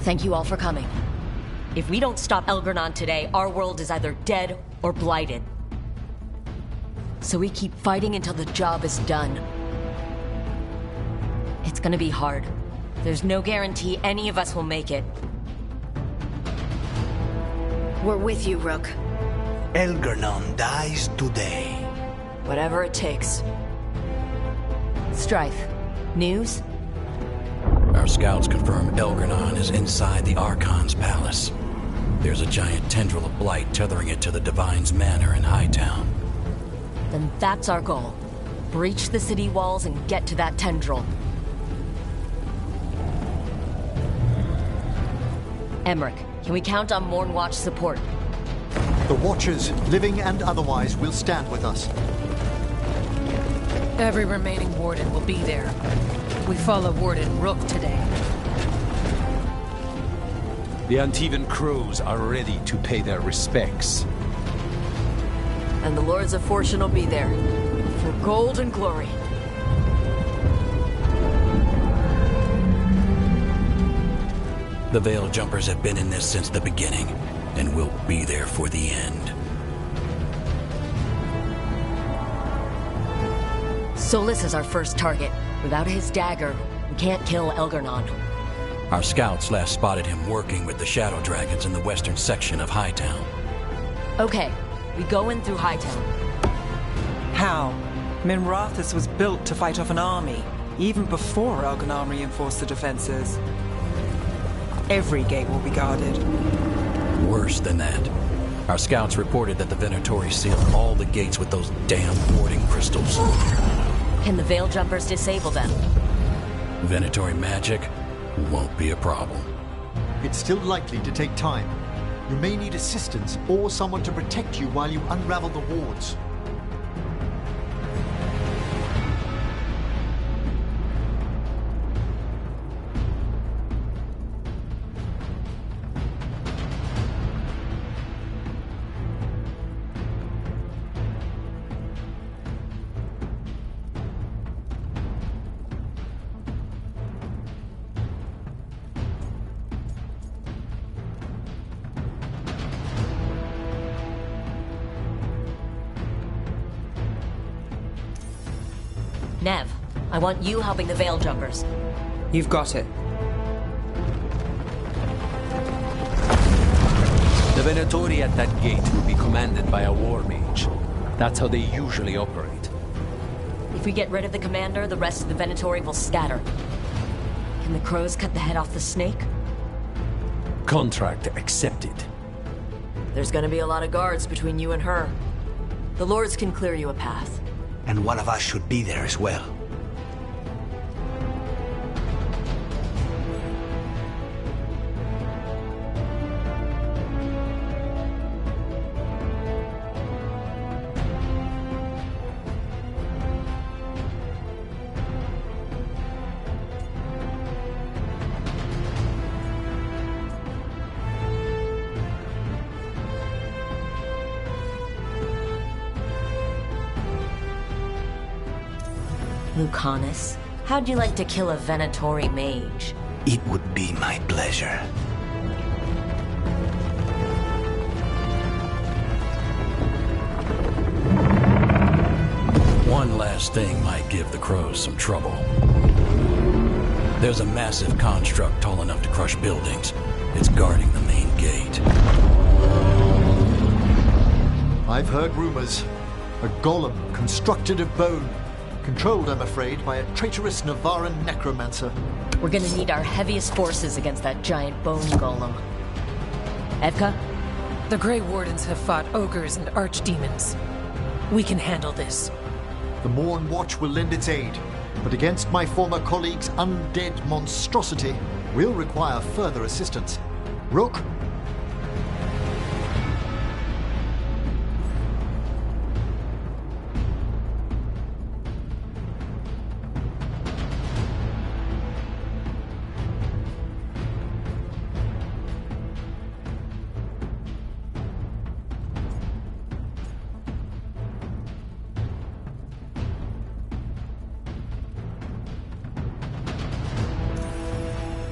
Thank you all for coming. If we don't stop Elgernon today, our world is either dead or blighted. So we keep fighting until the job is done. It's gonna be hard. There's no guarantee any of us will make it. We're with you, Rook. Elgernon dies today. Whatever it takes. Strife, news? Our scouts confirm Elgernon is inside the Archon's palace. There's a giant tendril of blight tethering it to the Divine's manor in Hightown. Then that's our goal. Breach the city walls and get to that tendril. Emmerich, can we count on Mornwatch support? The Watchers, living and otherwise, will stand with us. Every remaining Warden will be there. We follow Warden Rook today. The Antivan crows are ready to pay their respects. And the Lords of Fortune will be there. For gold and glory. The Veil Jumpers have been in this since the beginning, and will be there for the end. Solus is our first target. Without his dagger, we can't kill Elgar'nan. Our scouts last spotted him working with the Shadow Dragons in the western section of Hightown. Okay, we go in through Hightown. How? Minrathous was built to fight off an army, even before Elgar'nan reinforced the defenses. Every gate will be guarded. Worse than that. Our scouts reported that the Venatori sealed all the gates with those damn warding crystals. Can the Veil Jumpers disable them? Venatori magic won't be a problem. It's still likely to take time. You may need assistance or someone to protect you while you unravel the wards. Nev, I want you helping the Veil Jumpers. You've got it. The Venatori at that gate will be commanded by a war mage. That's how they usually operate. If we get rid of the commander, the rest of the Venatori will scatter. Can the crows cut the head off the snake? Contract accepted. There's gonna be a lot of guards between you and her. The lords can clear you a path. And one of us should be there as well. Lucanus, how'd you like to kill a Venatori mage? It would be my pleasure. One last thing might give the crows some trouble. There's a massive construct tall enough to crush buildings. It's guarding the main gate. I've heard rumors. A golem constructed of bone. Controlled, I'm afraid, by a traitorous Navaran necromancer. We're gonna need our heaviest forces against that giant bone golem. Evka? The Grey Wardens have fought ogres and archdemons. We can handle this. The Morn Watch will lend its aid, but against my former colleague's undead monstrosity, we'll require further assistance. Rook?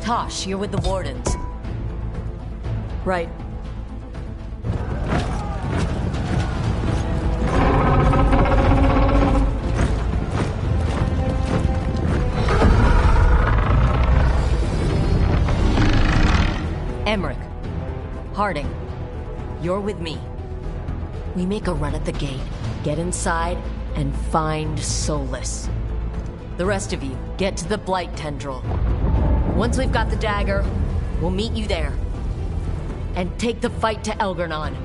Tosh, you're with the Wardens. Right. Emmerich. Harding. You're with me. We make a run at the gate, get inside, and find Solus. The rest of you, get to the Blight Tendril. Once we've got the dagger, we'll meet you there. And take the fight to Elgar'nan.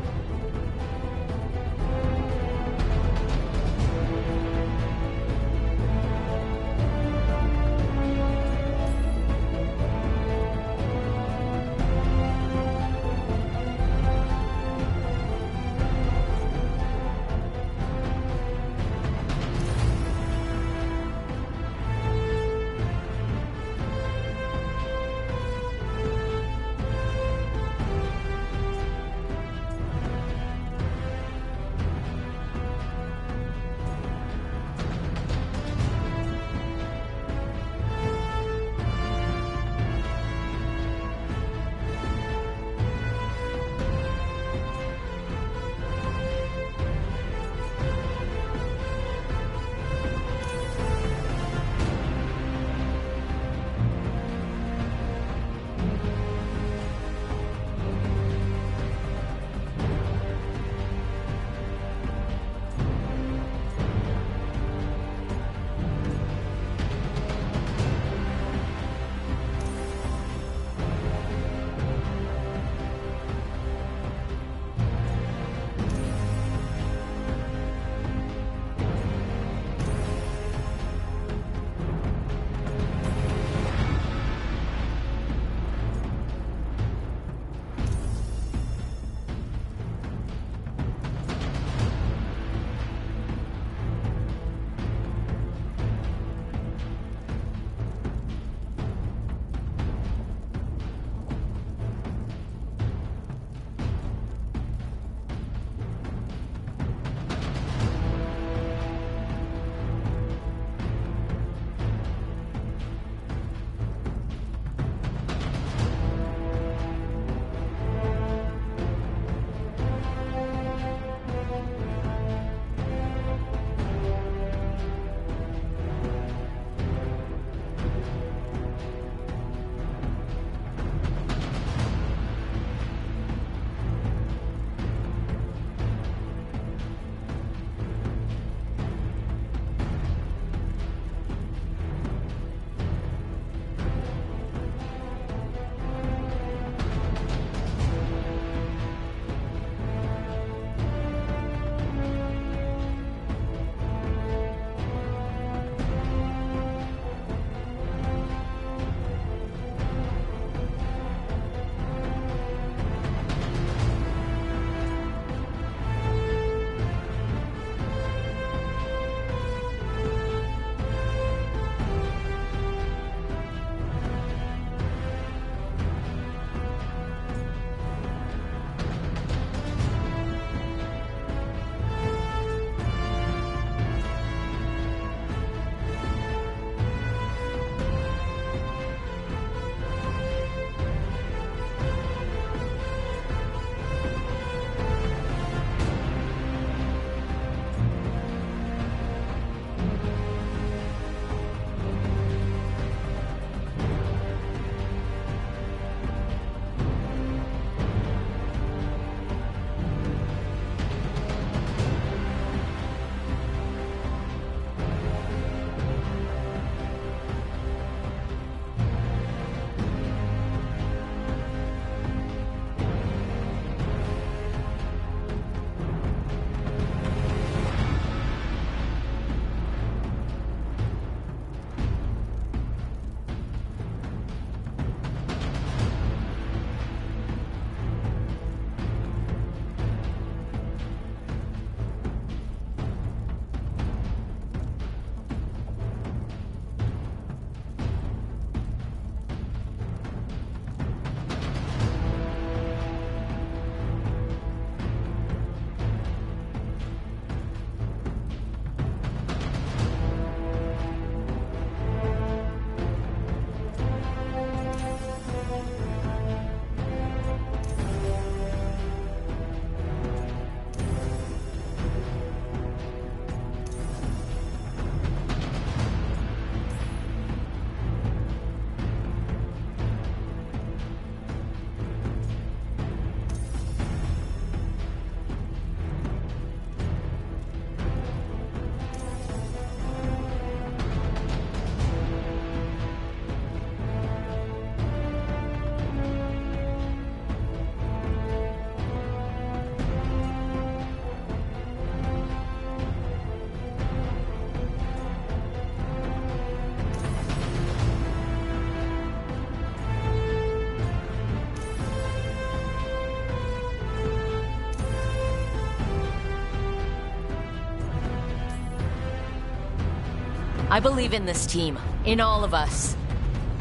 I believe in this team, in all of us.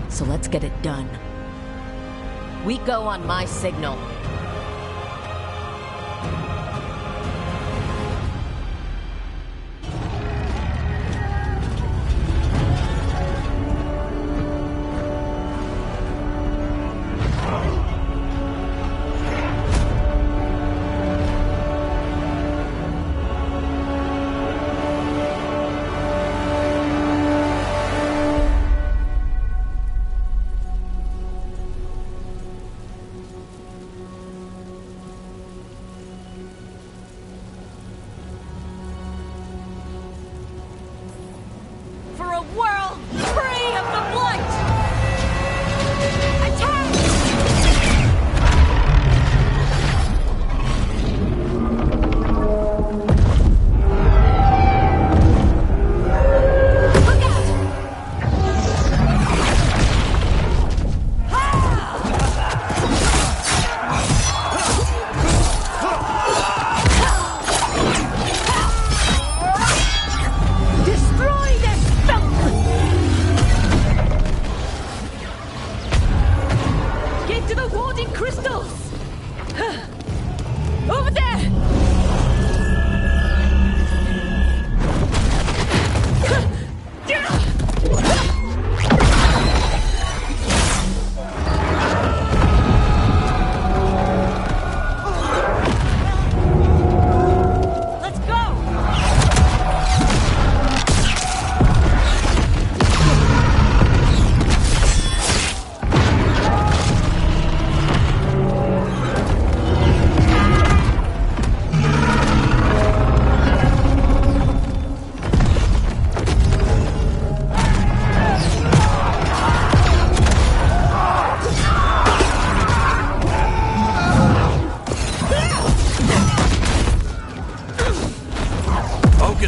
So let's get it done. We go on my signal.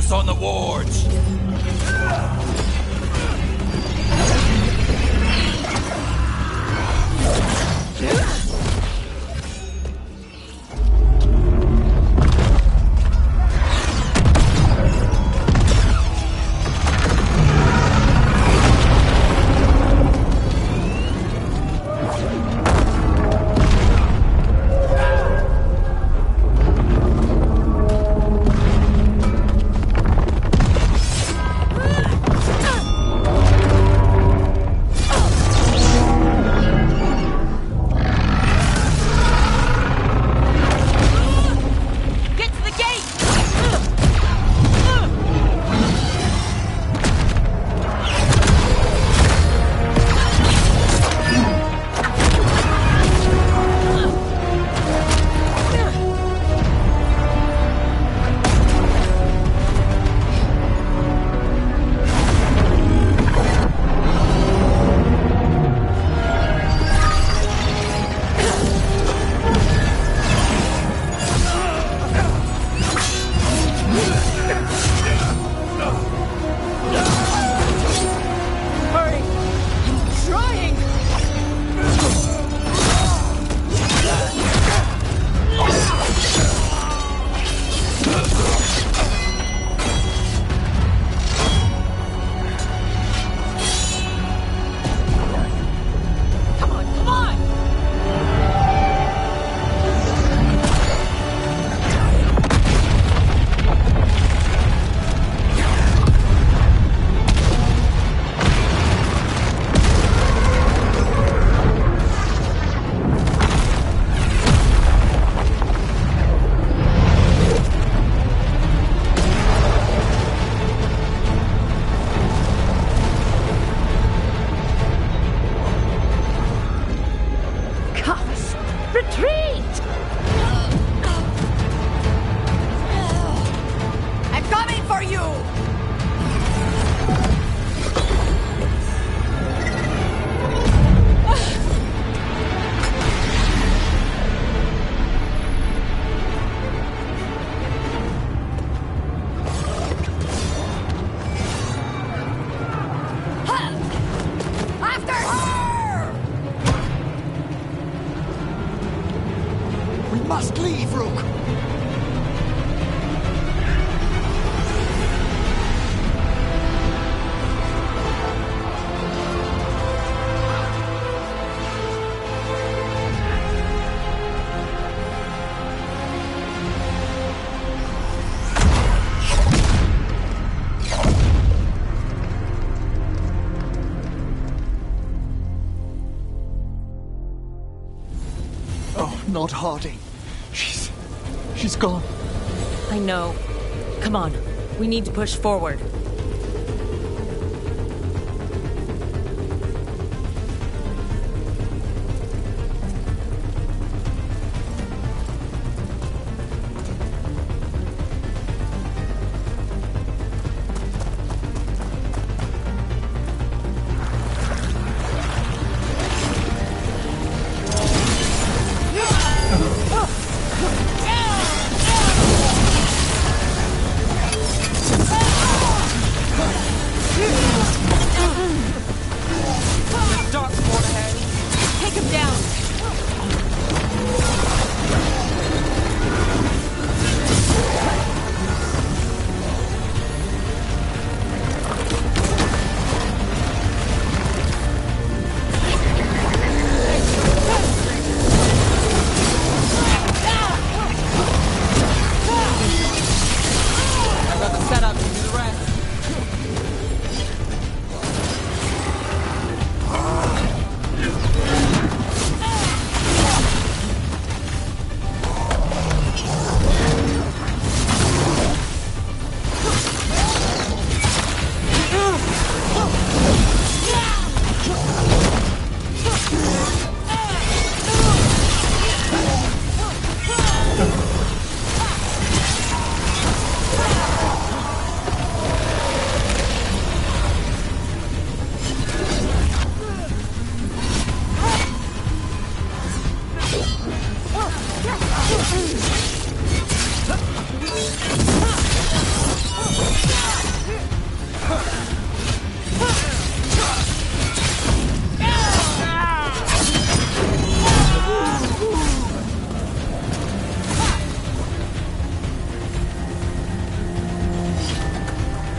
On the wards! must leave, Rook. not Harding. She's gone. I know. Come on. We need to push forward.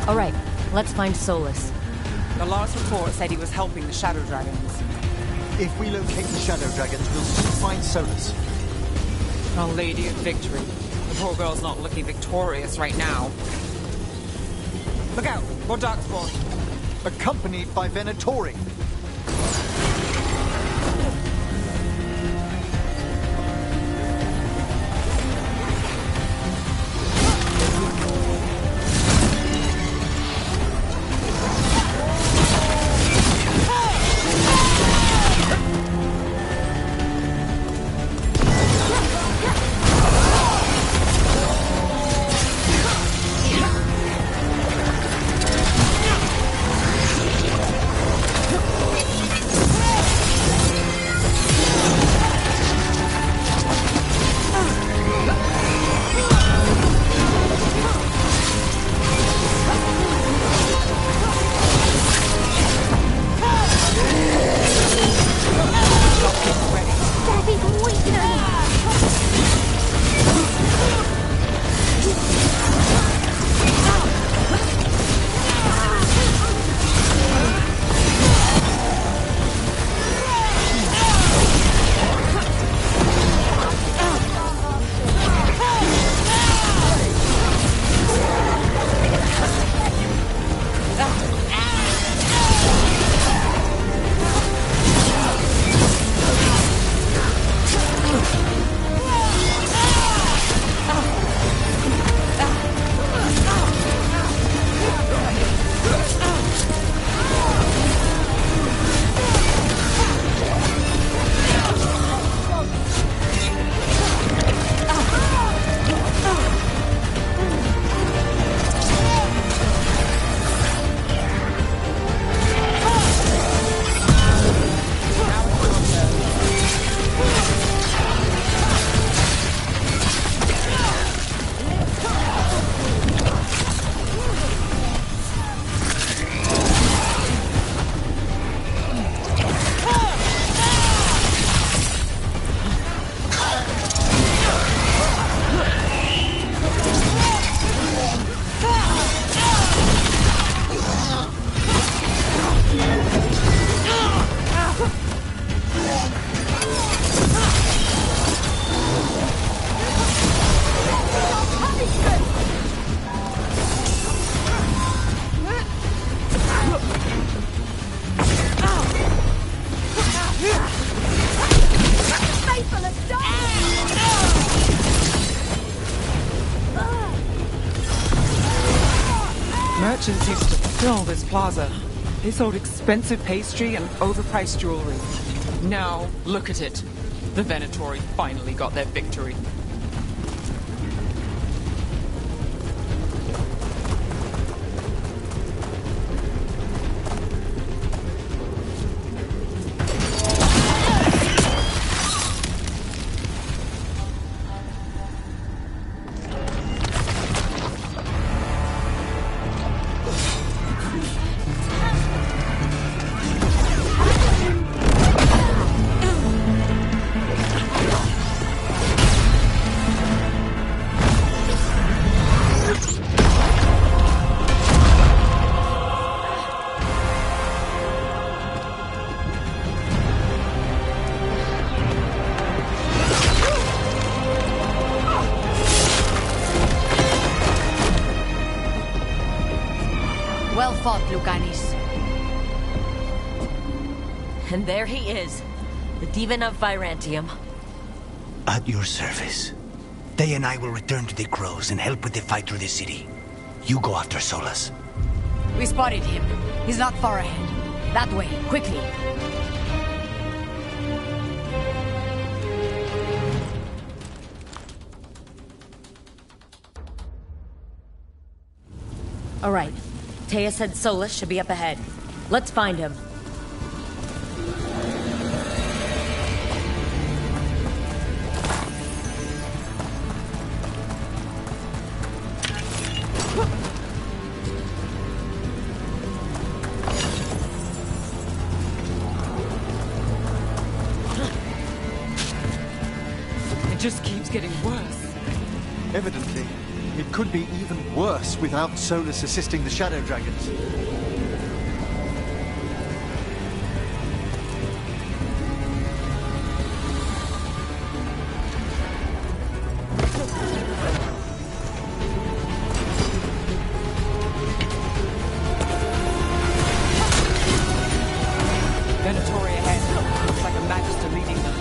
All right, let's find Solus. The last report said he was helping the Shadow Dragons. If we locate the Shadow Dragons, we'll soon find Solus. Our Lady of Victory. The poor girl's not looking victorious right now. Look out! More Darkspawn! Accompanied by Venatori. Merchants used to fill this plaza. They sold expensive pastry and overpriced jewelry. Now, look at it. The Venatori finally got their victory. Well fought, Lucanis. And there he is, the Demon of Virantium. At your service. They and I will return to the Crows and help with the fight through the city. You go after Solus. We spotted him. He's not far ahead. That way, quickly. All right. Taya said Solus should be up ahead. Let's find him. It just keeps getting worse. Evidently, it could be even worse without Solus assisting the Shadow Dragons. Venatori ahead. Looks like a Magister leading them.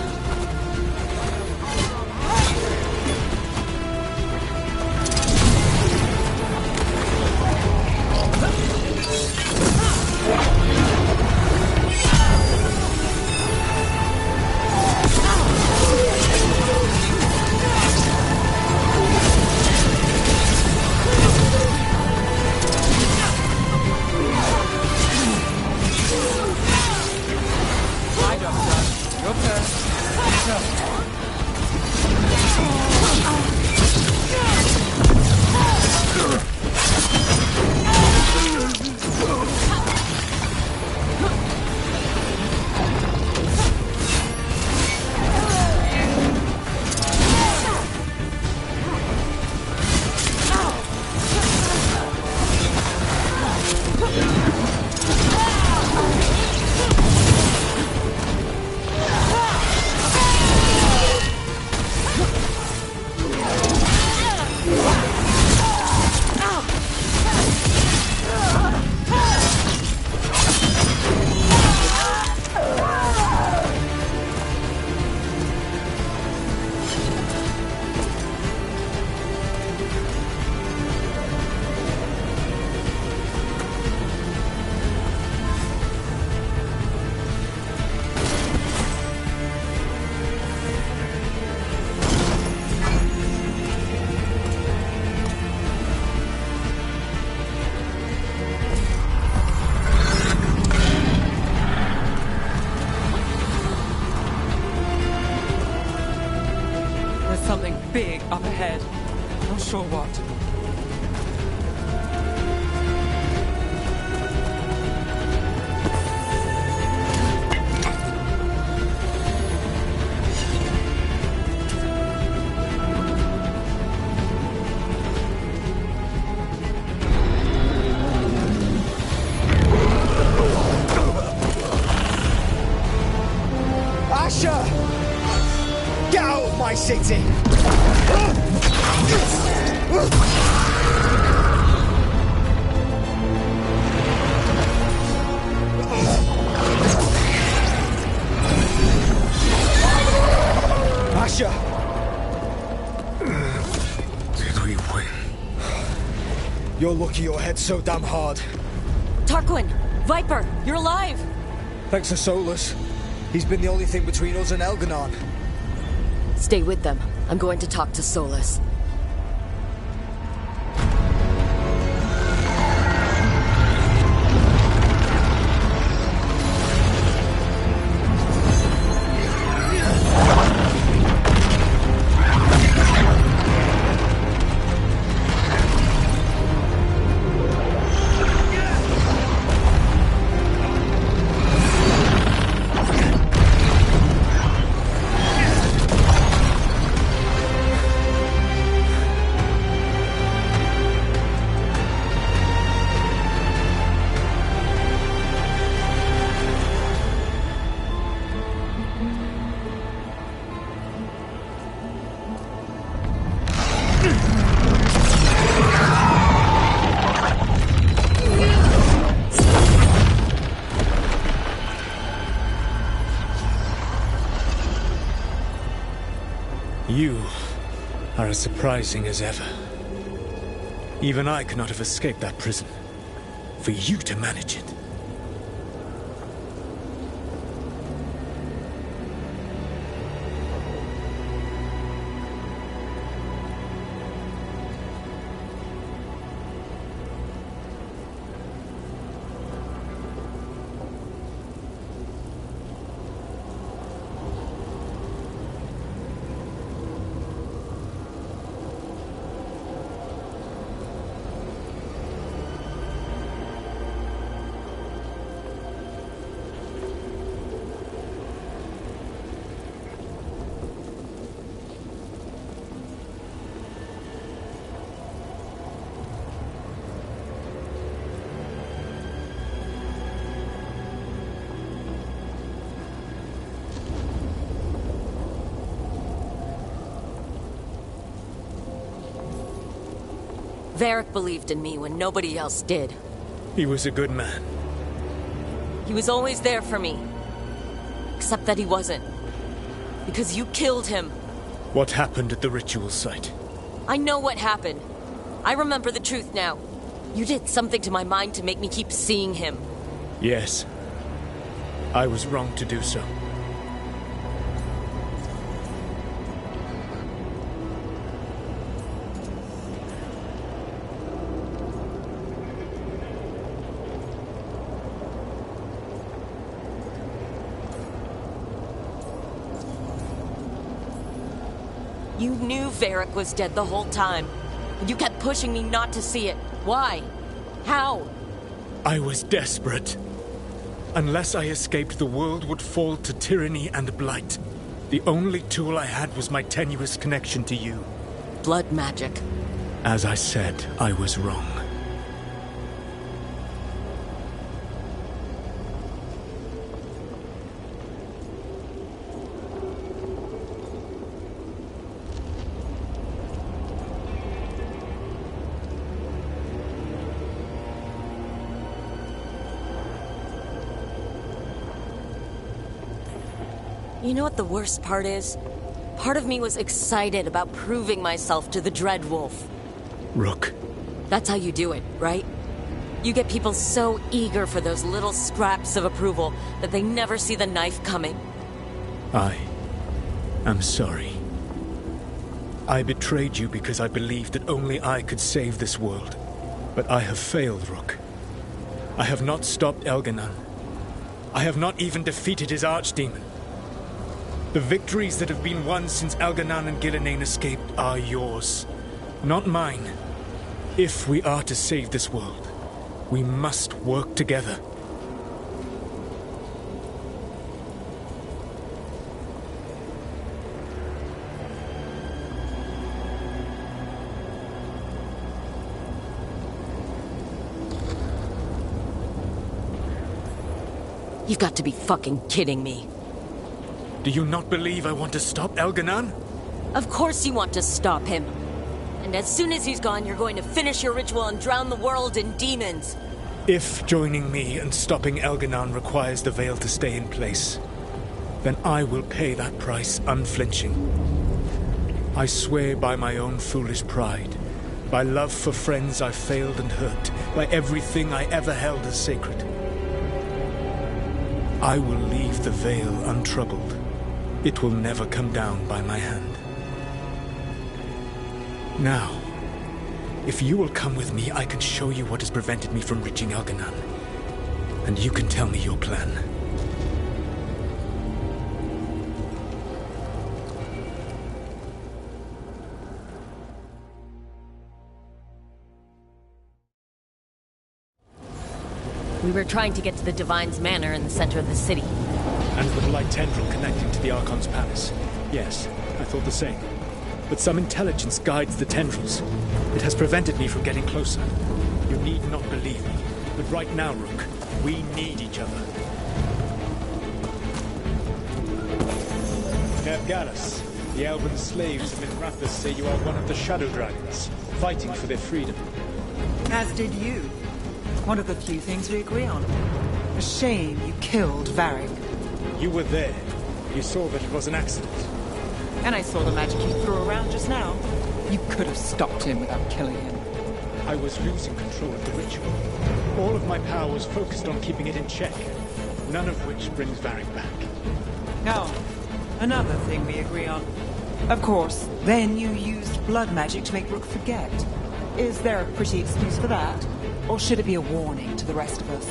Something big up ahead. Not sure what. Asher! Get out of my city! Asher! Did we win? You're lucky your head's so damn hard. Tarquin! Viper! You're alive! Thanks to Solus. He's been the only thing between us and Elganon. Stay with them. I'm going to talk to Solus. You are as surprising as ever. Even I could not have escaped that prison. For you to manage it. Varric believed in me when nobody else did. He was a good man. He was always there for me. Except that he wasn't. Because you killed him. What happened at the ritual site? I know what happened. I remember the truth now. You did something to my mind to make me keep seeing him. Yes. I was wrong to do so. You knew Varric was dead the whole time. And you kept pushing me not to see it. Why? How? I was desperate. Unless I escaped, the world would fall to tyranny and blight. The only tool I had was my tenuous connection to you. Blood magic. As I said, I was wrong. You know what the worst part is? Part of me was excited about proving myself to the Dreadwolf. Rook. That's how you do it, right? You get people so eager for those little scraps of approval that they never see the knife coming. I am sorry. I betrayed you because I believed that only I could save this world. But I have failed, Rook. I have not stopped Elganon. I have not even defeated his archdemon. The victories that have been won since Elganon and Gillenane escaped are yours, not mine. If we are to save this world, we must work together. You've got to be fucking kidding me. Do you not believe I want to stop Elganon? Of course you want to stop him. And as soon as he's gone, you're going to finish your ritual and drown the world in demons. If joining me and stopping Elganon requires the veil to stay in place, then I will pay that price unflinching. I swear by my own foolish pride By love for friends I failed and hurt, by everything I ever held as sacred. I will leave the veil untroubled. It will never come down by my hand. Now, if you will come with me, I can show you what has prevented me from reaching Elganon. And you can tell me your plan. We were trying to get to the Divine's Manor in the center of the city. And the Blight tendril connecting to the Archon's palace. Yes, I thought the same. But some intelligence guides the tendrils. It has prevented me from getting closer. You need not believe me, but right now, Rook, we need each other. Nergalus, the Elven slaves of Mithrathus say you are one of the Shadow Dragons, fighting for their freedom. As did you. One of the few things we agree on. A shame you killed Varric. You were there. You saw that it was an accident. And I saw the magic he threw around just now. You could have stopped him without killing him. I was losing control of the ritual. All of my power was focused on keeping it in check. None of which brings Varric back. Oh, another thing we agree on. Of course, then you used blood magic to make Rook forget. Is there a pretty excuse for that? Or should it be a warning to the rest of us?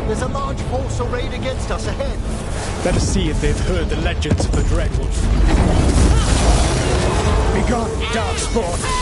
There's a large force arrayed against us ahead. Let us see if they've heard the legends of the Dreadwolf. Begone, Darkspawn!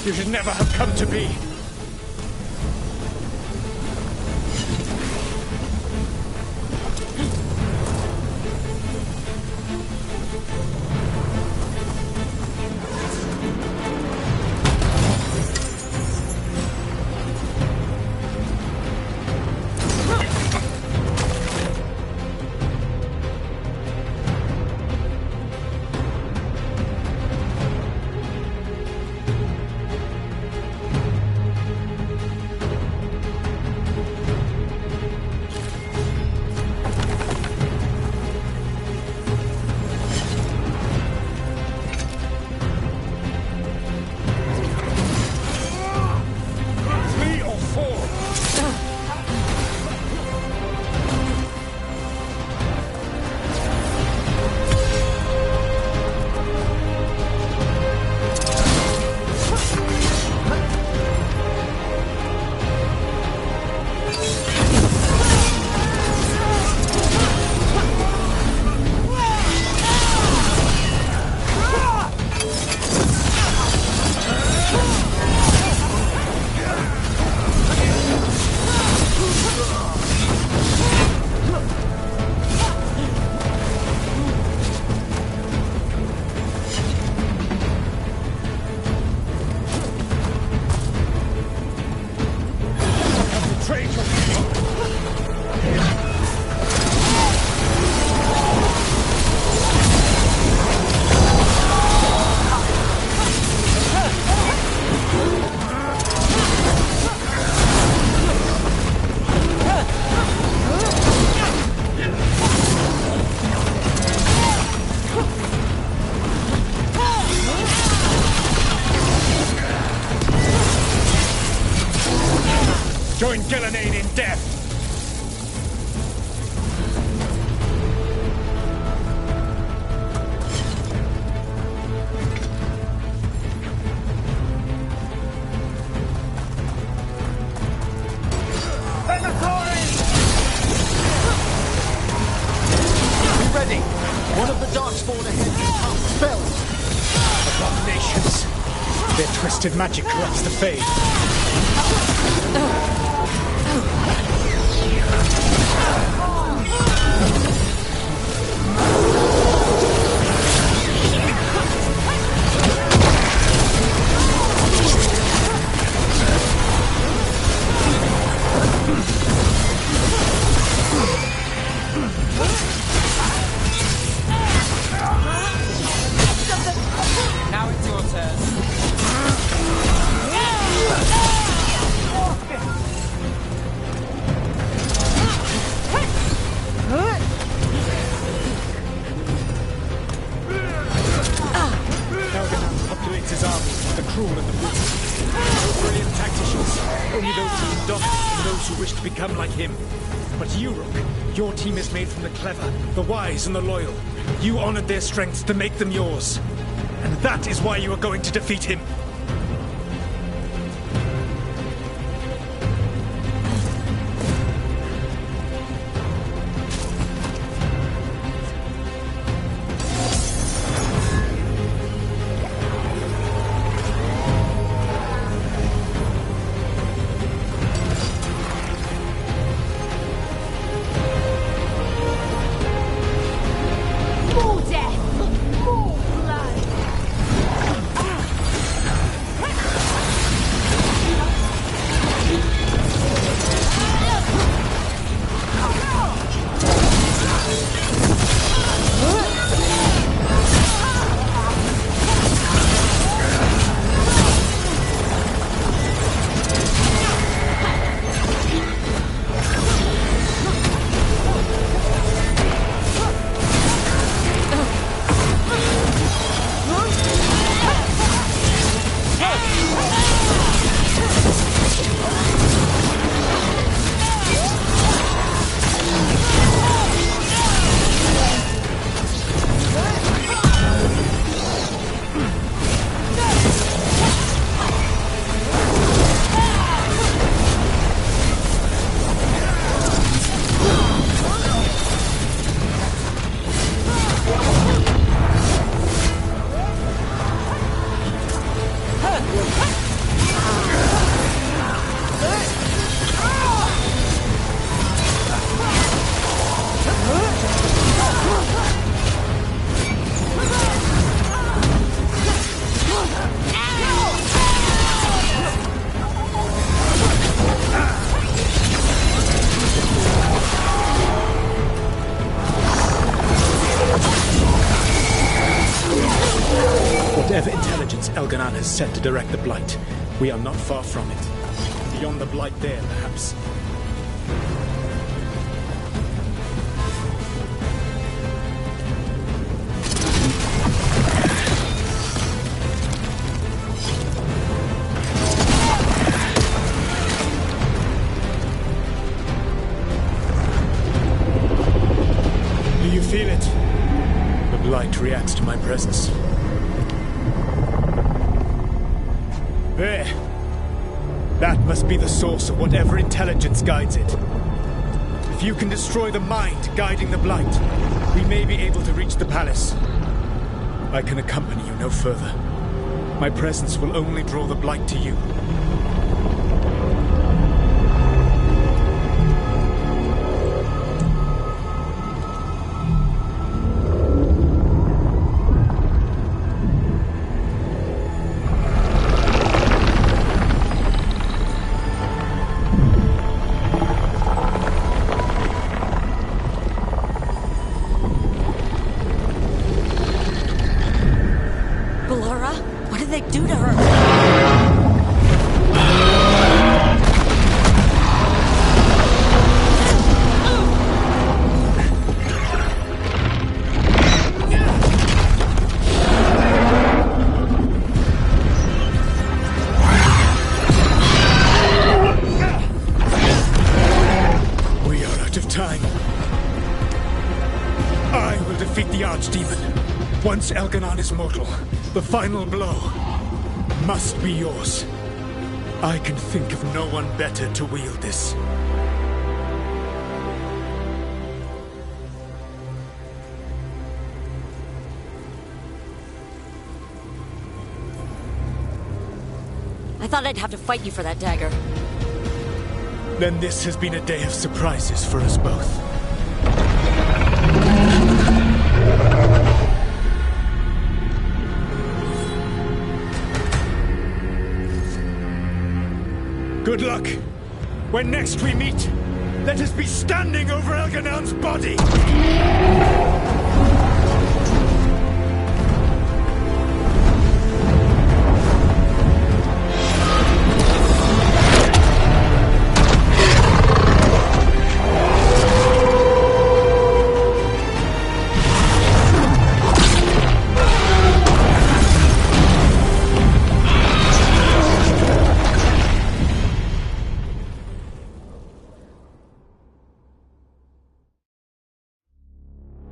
You should never have come to be. twisted magic corrupts the Fae. Now it's your turn. Elganan populates his armies with the cruel and the brutal. No brilliant tacticians, only those who dominate and those who wish to become like him. But you, Rook, your team is made from the clever, the wise, and the loyal. You honored their strengths to make them yours. And that is why you are going to defeat him. More death! More blood! Whatever intelligence Elganan has sent to direct the Blight, we are not far from it. Beyond the Blight there, perhaps. Do you feel it? The Blight reacts to my presence. There. That must be the source of whatever intelligence guides it. If you can destroy the mind guiding the Blight, we may be able to reach the palace. I can accompany you no further. My presence will only draw the Blight to you. What did they do to her? We are out of time. I will defeat the Archdemon. Once Elganan is mortal, the final blow must be yours. I can think of no one better to wield this. I thought I'd have to fight you for that dagger. Then this has been a day of surprises for us both. Good luck. When next we meet, let us be standing over Elganon's body!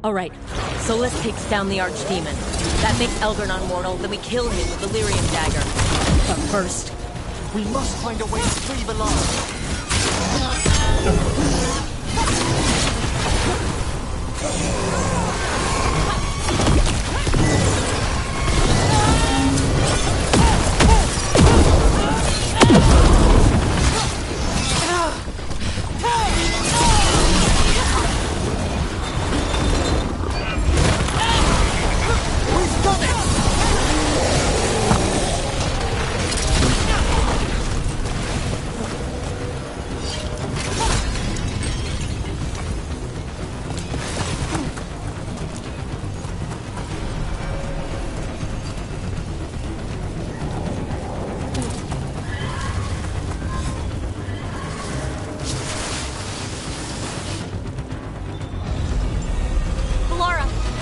Alright, Solas takes down the Archdemon. That makes Elgarnon mortal, then we kill him with the Lyrium dagger. But first, we must find a way to free Valara.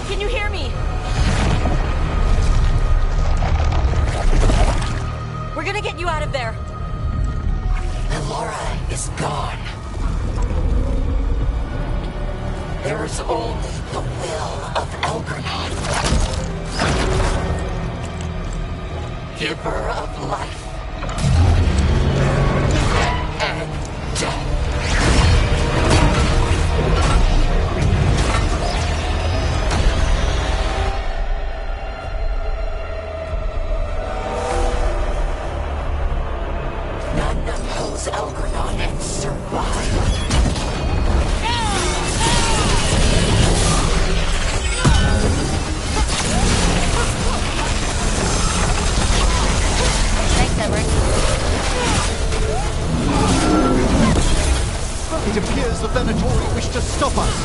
Can you hear me? We're gonna get you out of there. Valara is gone. There is only the will of Elgarnon. Giver of life and death. Elgarnon and survive. Thanks, Emmerich. It appears the Venatori wish to stop us.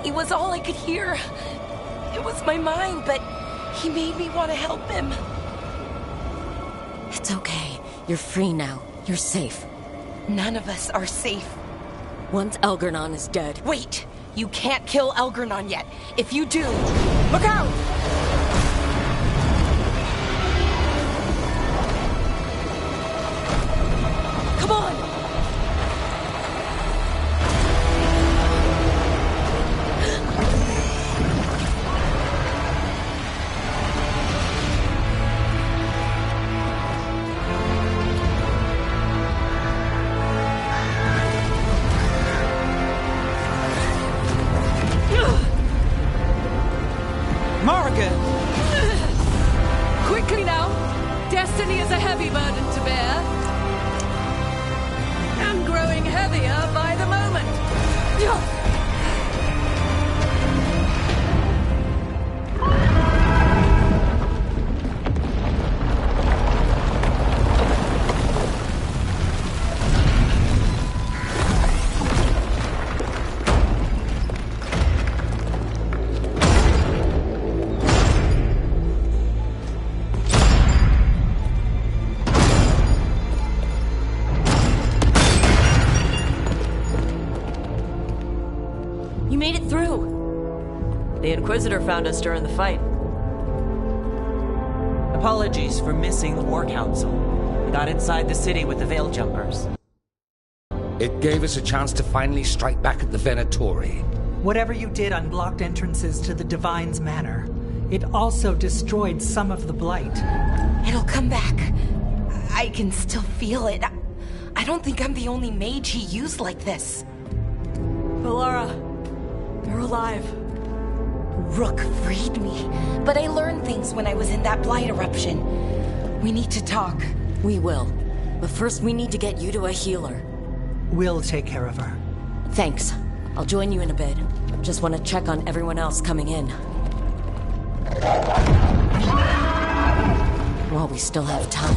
He was all I could hear. It was my mind, but he made me want to help him. It's okay. You're free now. You're safe. None of us are safe. Once Elgernon is dead... Wait! You can't kill Elgernon yet. If you do, look out! Come on! Quickly now! Destiny is a heavy burden to bear. And growing heavier by the moment. You made it through. The Inquisitor found us during the fight. Apologies for missing the War Council. We got inside the city with the Veil Jumpers. It gave us a chance to finally strike back at the Venatori. Whatever you did unblocked entrances to the Divine's Manor. It also destroyed some of the Blight. It'll come back. I can still feel it. I don't think I'm the only mage he used like this. Bellara, you're alive. Rook freed me, but I learned things when I was in that Blight eruption. We need to talk. We will. But first we need to get you to a healer. We'll take care of her. Thanks. I'll join you in a bit. Just want to check on everyone else coming in. While we still have time.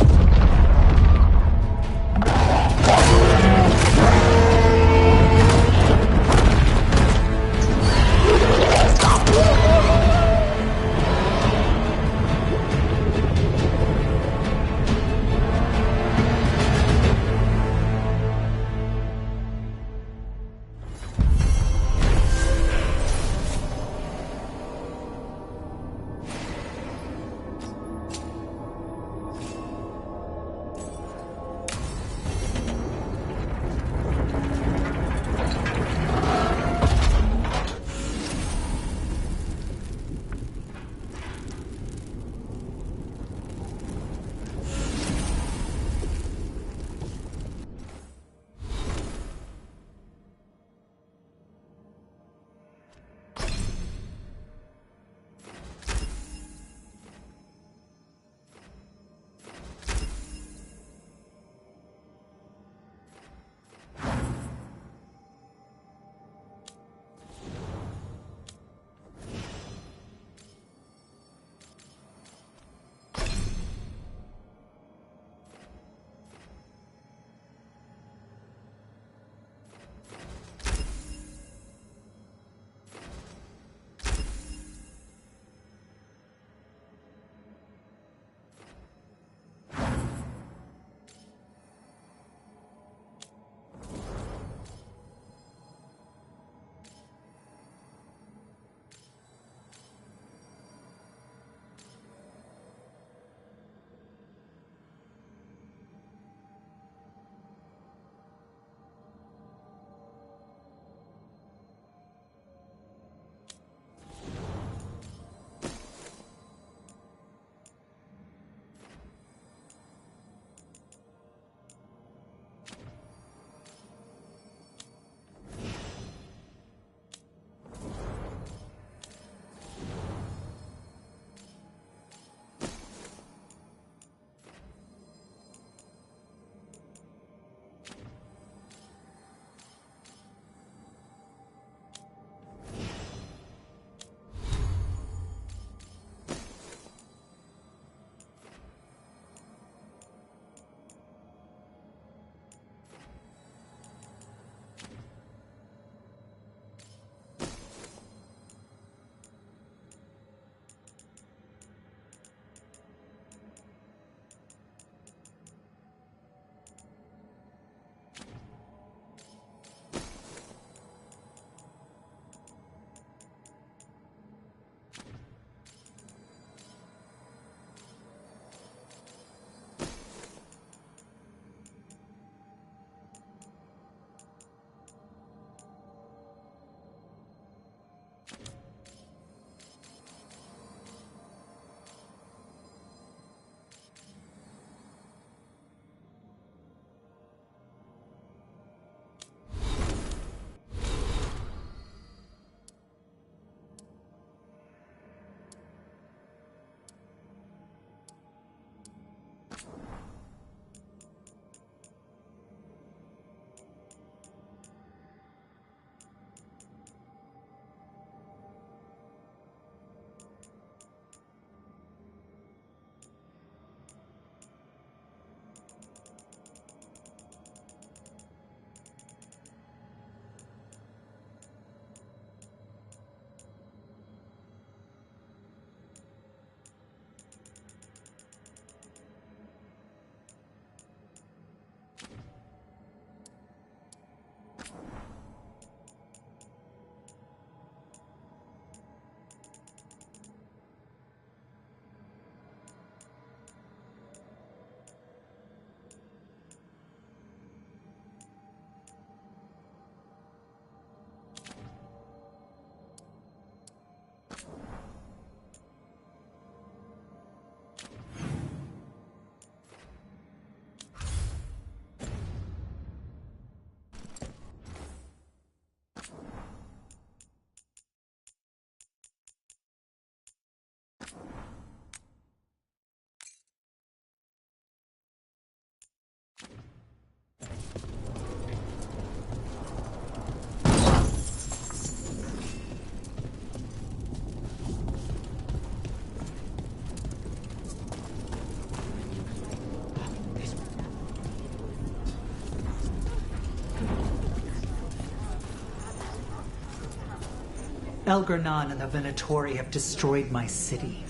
Elgar'nan and the Venatori have destroyed my city.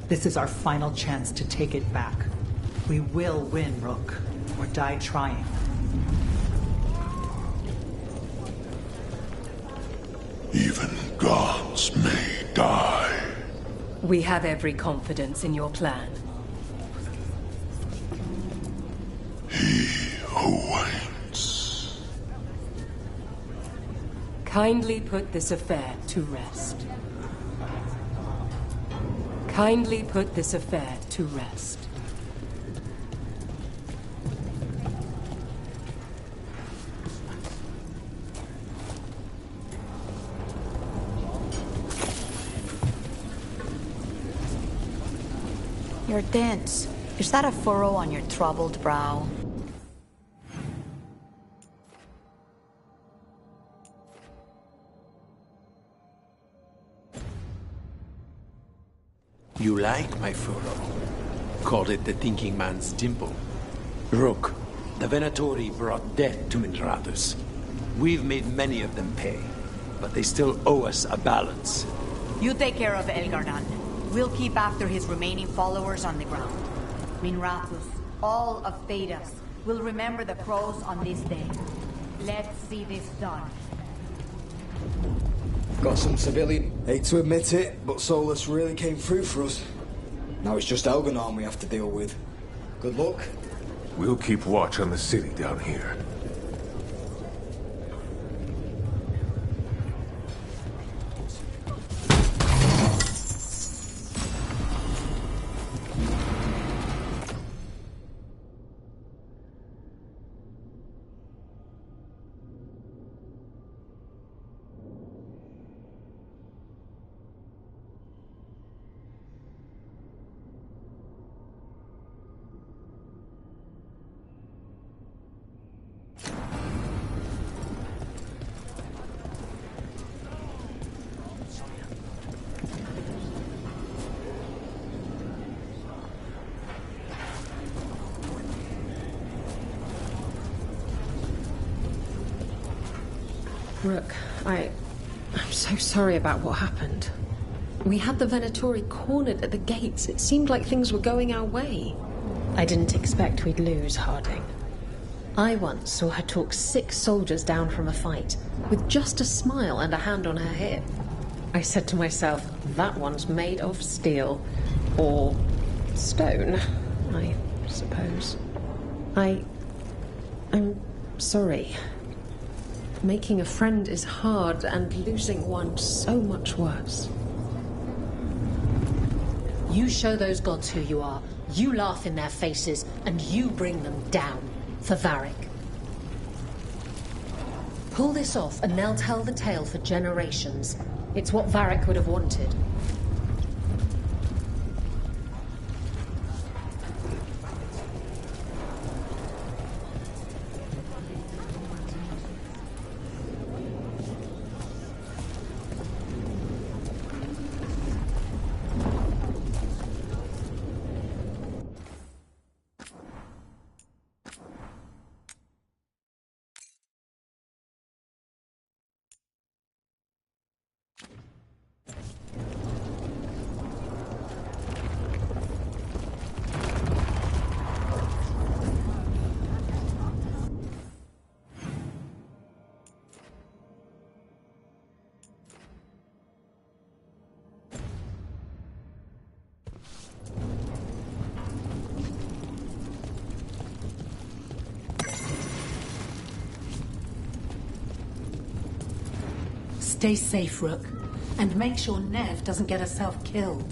This is our final chance to take it back. We will win, Rook, or die trying. Even gods may die. We have every confidence in your plan. He who waits. Kindly put this affair to rest. Kindly put this affair to rest. You're tense. Is that a furrow on your troubled brow? You like my furrow? Called it the thinking man's dimple. Rook, the Venatori brought death to Minrathous. We've made many of them pay, but they still owe us a balance. You take care of Elgar'nan. We'll keep after his remaining followers on the ground. Minrathous, all of Thedas, will remember the crows on this day. Let's see this done. Got some civilian. Hate to admit it, but Solus really came through for us. Now it's just Elgar'nan we have to deal with. Good luck. We'll keep watch on the city down here. Rook, I'm so sorry about what happened. We had the Venatori cornered at the gates. It seemed like things were going our way. I didn't expect we'd lose, Harding. I once saw her talk 6 soldiers down from a fight, with just a smile and a hand on her hip. I said to myself, that one's made of steel. Or stone, I suppose. I'm sorry. Making a friend is hard, and losing one so much worse. You show those gods who you are, you laugh in their faces, and you bring them down for Varric. Pull this off, and they'll tell the tale for generations. It's what Varric would have wanted. Stay safe, Rook, and make sure Nev doesn't get herself killed.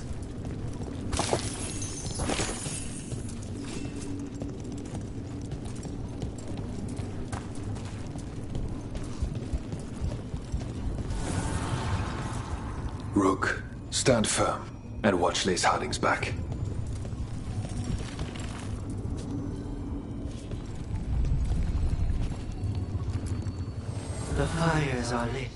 Rook, stand firm and watch Lace Harding's back. The fires are lit.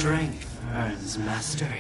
Strength earns mastery.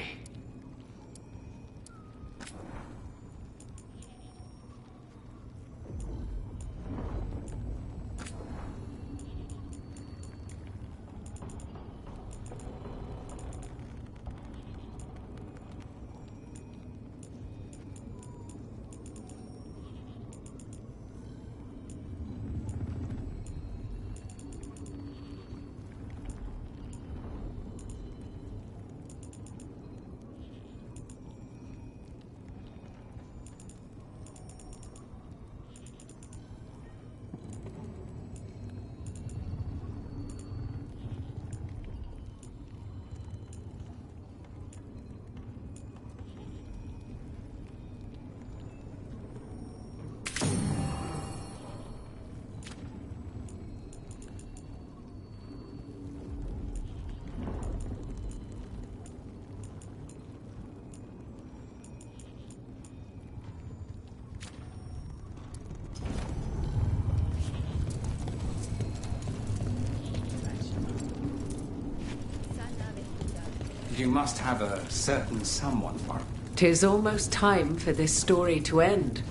You must have a certain someone for it. 'Tis almost time for this story to end.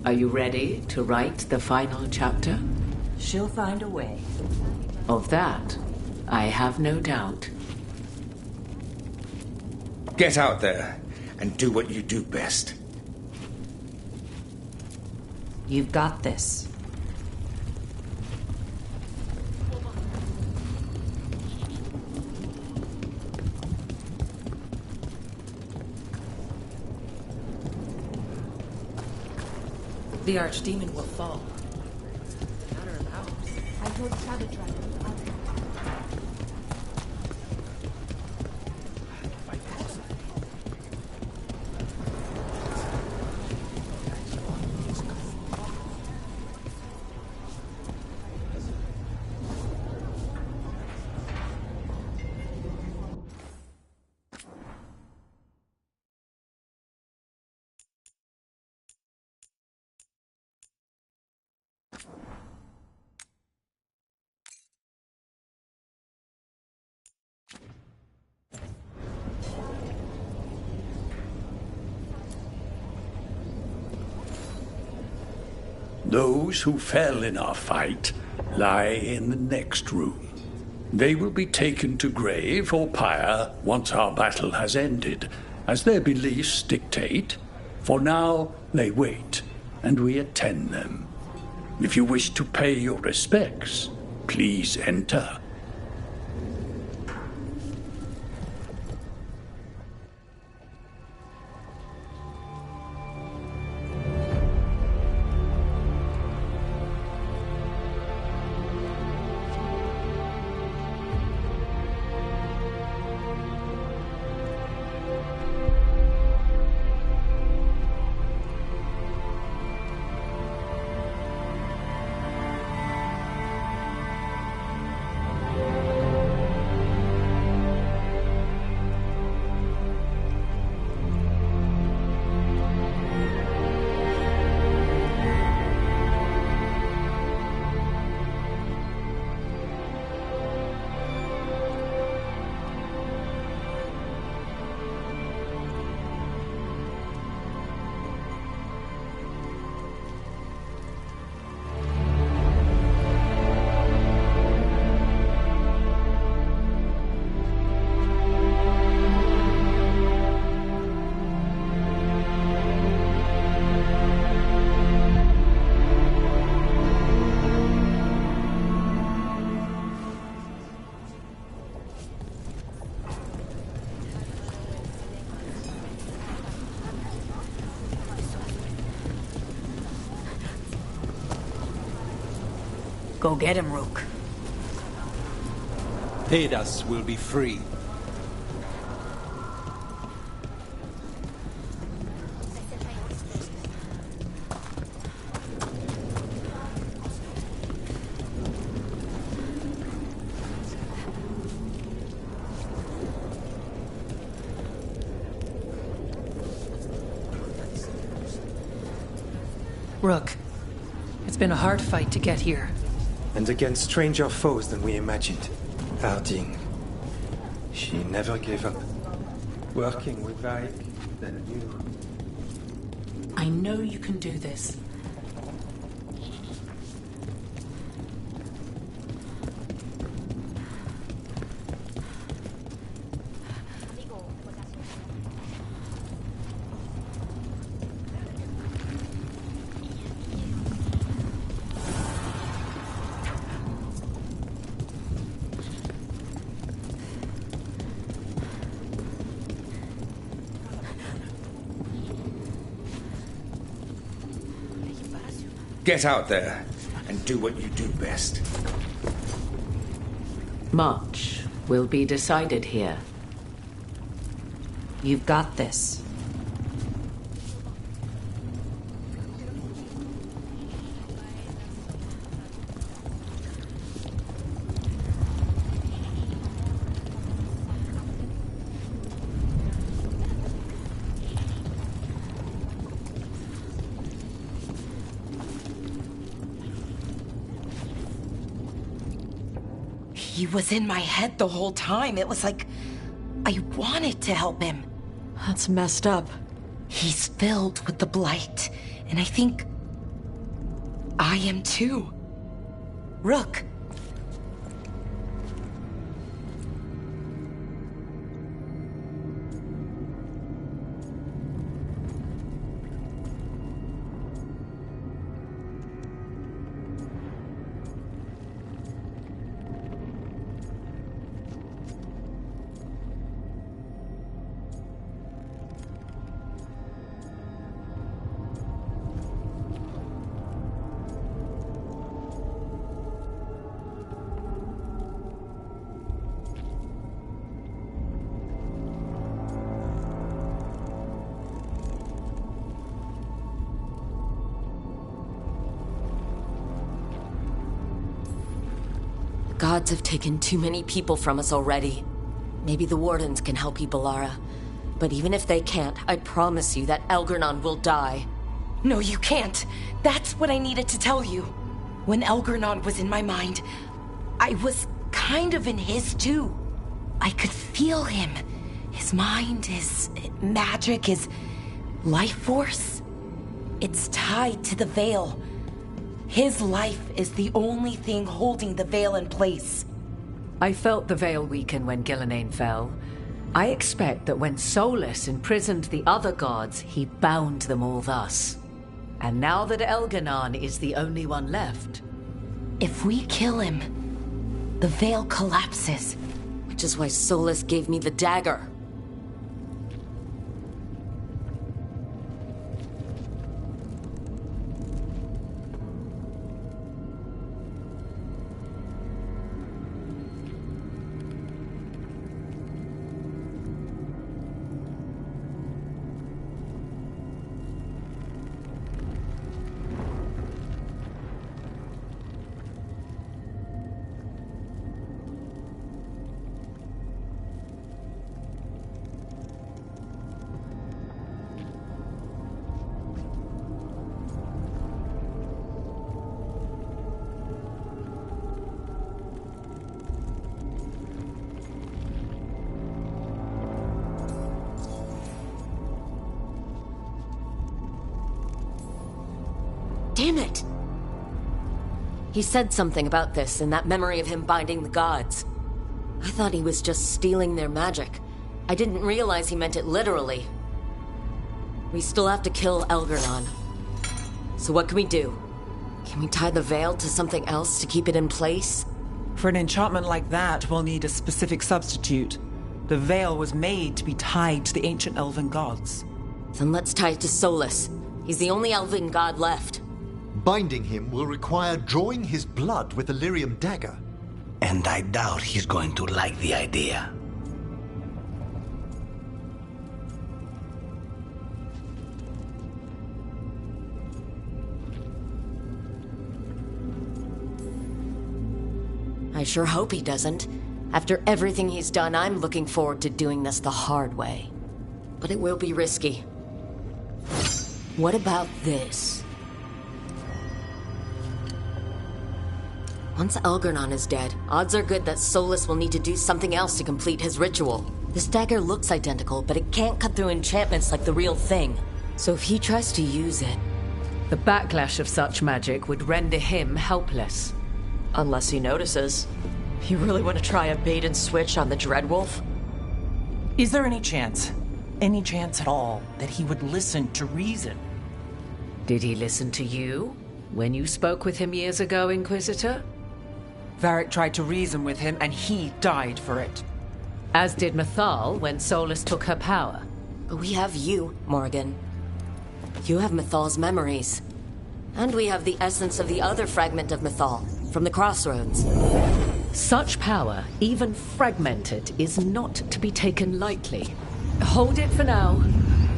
Are you ready to write the final chapter? She'll find a way. Of that, I have no doubt. Get out there and do what you do best. You've got this. The Archdemon will fall. I told Shadow Dragon. Those who fell in our fight lie in the next room. They will be taken to grave or pyre once our battle has ended, as their beliefs dictate. For now, they wait, and we attend them. If you wish to pay your respects, please enter. Go get him, Rook. Thedas will be free. Rook, it's been a hard fight to get here. And against stranger foes than we imagined. Varding. She never gave up. Working with Vaik, then you. I know you can do this. Get out there and do what you do best. Much will be decided here. You've got this. He was in my head the whole time. It was like I wanted to help him. That's messed up. He's filled with the blight, and I think I am too. Rook. Gods have taken too many people from us already. Maybe the Wardens can help you, Belara. But even if they can't, I promise you that Elgar'nan will die. No, you can't. That's what I needed to tell you. When Elgar'nan was in my mind, I was kind of in his too. I could feel him. His mind, his magic, his life force. It's tied to the Veil. His life is the only thing holding the Veil in place. I felt the Veil weaken when Gillenane fell. I expect that when Solus imprisoned the other gods, he bound them all thus. And now that Elgar'nan is the only one left... If we kill him, the Veil collapses. Which is why Solus gave me the dagger. Damn it! He said something about this in that memory of him binding the gods. I thought he was just stealing their magic. I didn't realize he meant it literally. We still have to kill Elgar'nan. So what can we do? Can we tie the Veil to something else to keep it in place? For an enchantment like that, we'll need a specific substitute. The Veil was made to be tied to the ancient elven gods. Then let's tie it to Solus. He's the only elven god left. Binding him will require drawing his blood with the lyrium dagger. And I doubt he's going to like the idea. I sure hope he doesn't. After everything he's done, I'm looking forward to doing this the hard way. But it will be risky. What about this? Once Elgarnon is dead, odds are good that Solus will need to do something else to complete his ritual. This dagger looks identical, but it can't cut through enchantments like the real thing. So if he tries to use it... The backlash of such magic would render him helpless. Unless he notices. You really want to try a bait and switch on the Dreadwolf? Is there any chance at all, that he would listen to reason? Did he listen to you when you spoke with him years ago, Inquisitor? Varric tried to reason with him, and he died for it. As did Mythal when Solus took her power. But we have you, Morgan. You have Mythal's memories. And we have the essence of the other fragment of Mythal, from the Crossroads. Such power, even fragmented, is not to be taken lightly. Hold it for now.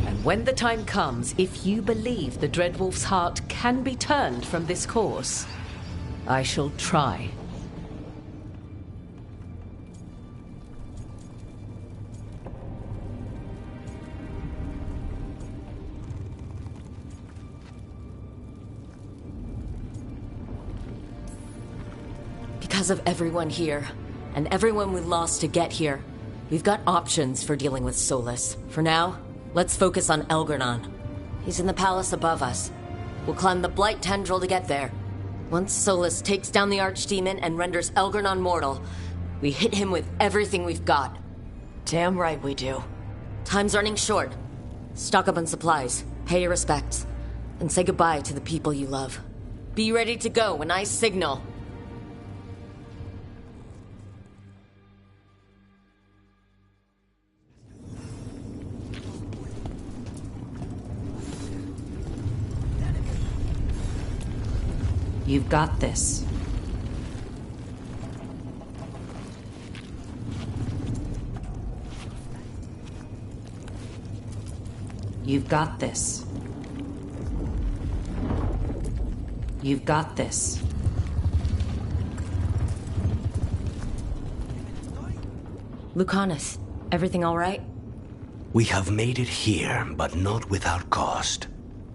And when the time comes, if you believe the Dreadwolf's heart can be turned from this course, I shall try. Because of everyone here, and everyone we lost to get here, we've got options for dealing with Solus. For now, let's focus on Elgarnon. He's in the palace above us. We'll climb the Blight Tendril to get there. Once Solus takes down the Archdemon and renders Elgarnon mortal, we hit him with everything we've got. Damn right we do. Time's running short. Stock up on supplies, pay your respects, and say goodbye to the people you love. Be ready to go when I signal. You've got this. You've got this. You've got this. Lucanus, everything all right? We have made it here, but not without cost.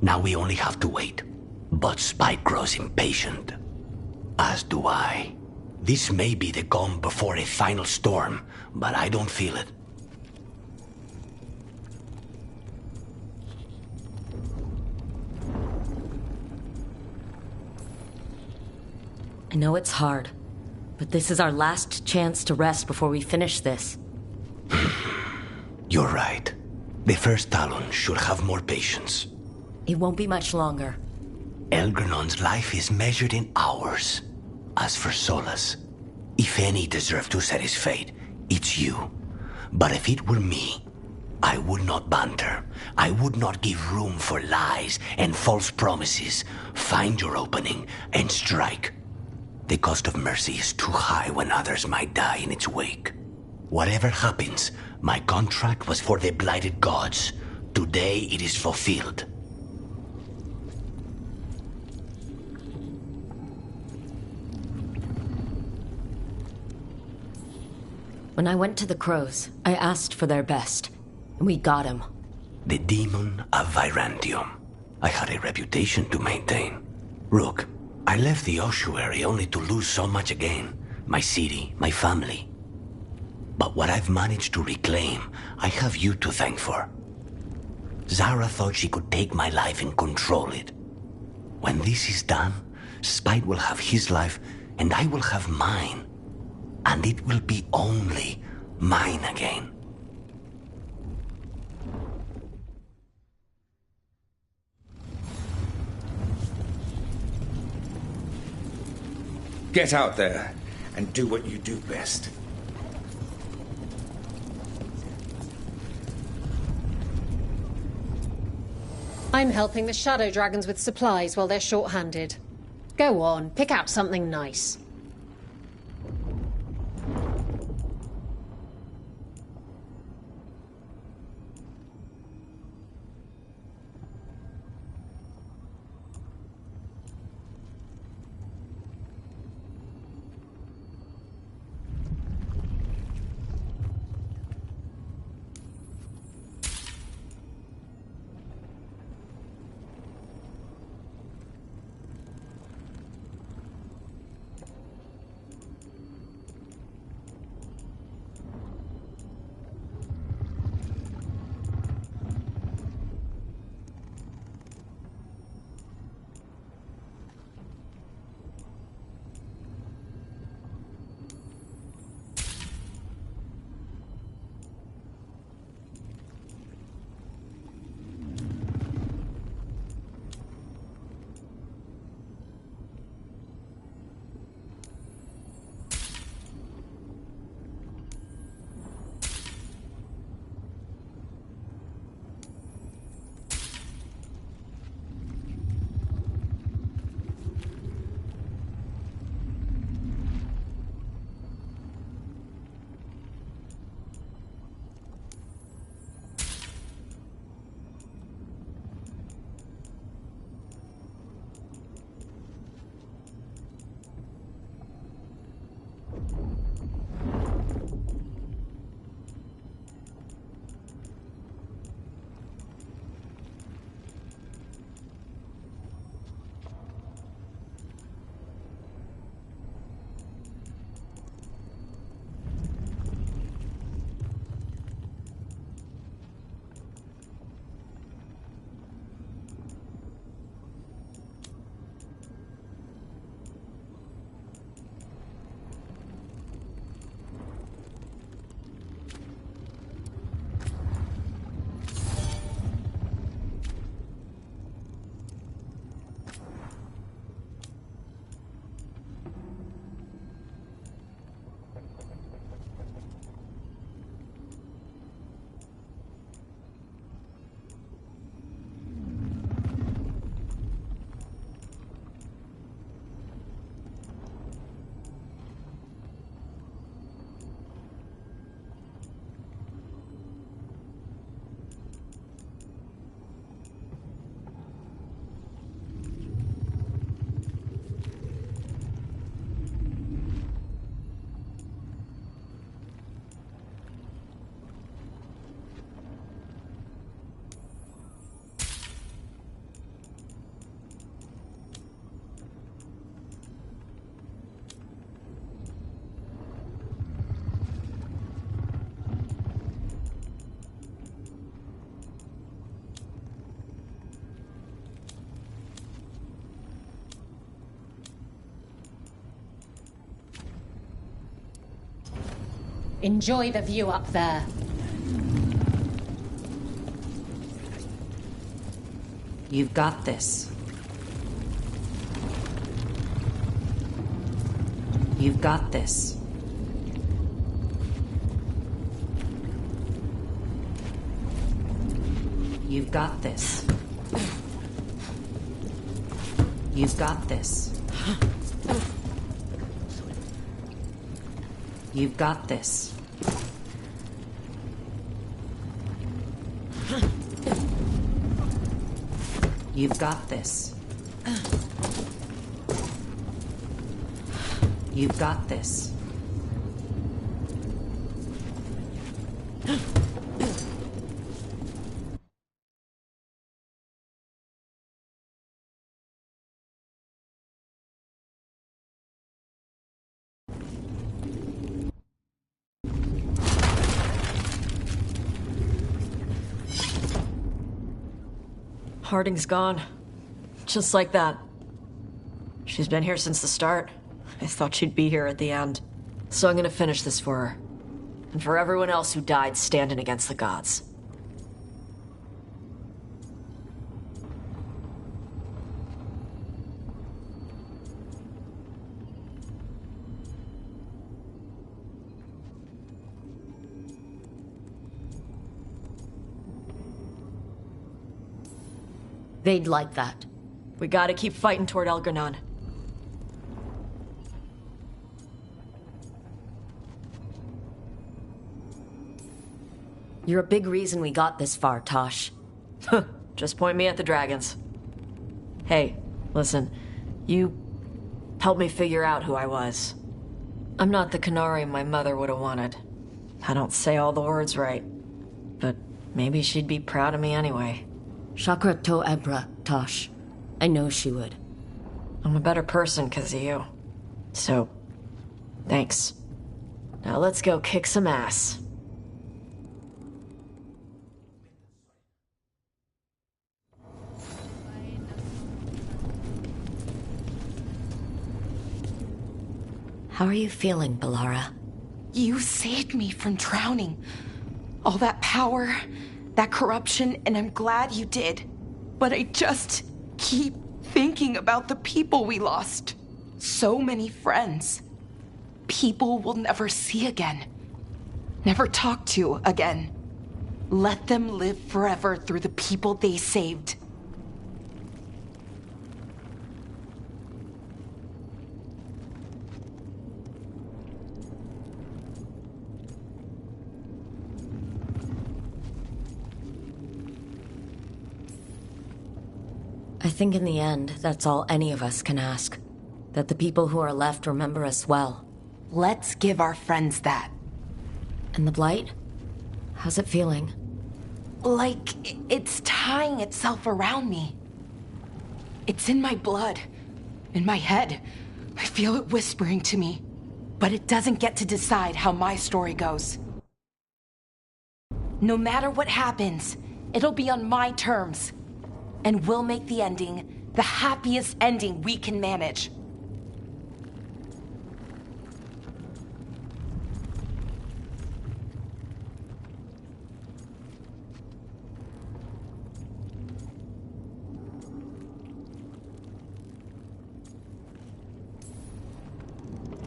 Now we only have to wait. But Spike grows impatient. As do I. This may be the calm before a final storm, but I don't feel it. I know it's hard, but this is our last chance to rest before we finish this. You're right. The first Talon should have more patience. It won't be much longer. Elgarnon's life is measured in hours. As for Solus, if any deserve to set his fate, it's you. But if it were me, I would not banter. I would not give room for lies and false promises. Find your opening and strike. The cost of mercy is too high when others might die in its wake. Whatever happens, my contract was for the blighted gods. Today it is fulfilled. When I went to the Crows, I asked for their best, and we got him. The demon of Virantium. I had a reputation to maintain. Rook, I left the ossuary only to lose so much again. My city, my family. But what I've managed to reclaim, I have you to thank for. Zara thought she could take my life and control it. When this is done, Spite will have his life, and I will have mine. And it will be only mine again. Get out there and do what you do best. I'm helping the Shadow Dragons with supplies while they're short-handed. Go on, pick out something nice. Enjoy the view up there. You've got this. You've got this. You've got this. You've got this. You've got this. You've got this. You've got this. Harding's gone. Just like that. She's been here since the start. I thought she'd be here at the end. So I'm gonna finish this for her. And for everyone else who died standing against the gods. They'd like that. We gotta keep fighting toward Elgar'nan. You're a big reason we got this far, Tosh. Just point me at the dragons. Hey, listen. You helped me figure out who I was. I'm not the Canary my mother would have wanted. I don't say all the words right. But maybe she'd be proud of me anyway. Chakra to Ebra, Tosh. I know she would. I'm a better person because of you. So, thanks. Now let's go kick some ass. How are you feeling, Bellara? You saved me from drowning. All that power, that corruption, and I'm glad you did. But I just keep thinking about the people we lost. So many friends. People we'll never see again. Never talk to again. Let them live forever through the people they saved. I think in the end, that's all any of us can ask. That the people who are left remember us well. Let's give our friends that. And the Blight? How's it feeling? Like it's tying itself around me. It's in my blood, in my head. I feel it whispering to me. But it doesn't get to decide how my story goes. No matter what happens, it'll be on my terms. And we'll make the ending the happiest ending we can manage.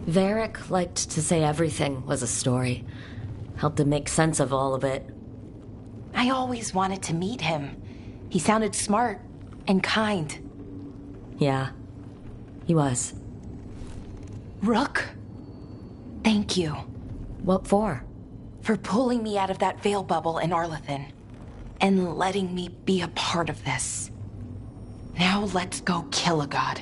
Varric liked to say everything was a story. Helped him make sense of all of it. I always wanted to meet him. He sounded smart and kind. Yeah, he was. Rook, thank you. What for? For pulling me out of that veil bubble in Arlathan. And letting me be a part of this. Now let's go kill a god.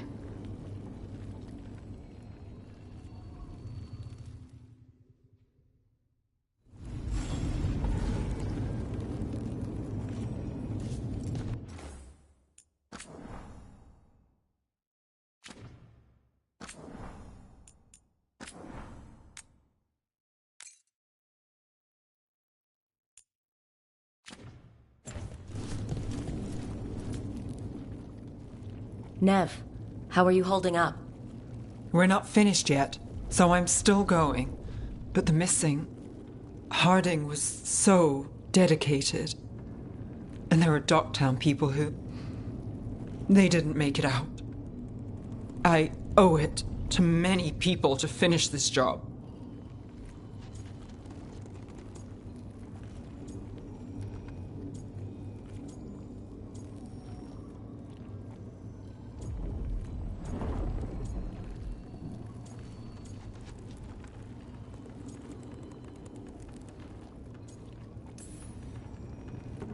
Nev, how are you holding up? We're not finished yet, so I'm still going. But the missing, Harding was so dedicated. And there were Docktown people who... they didn't make it out. I owe it to many people to finish this job.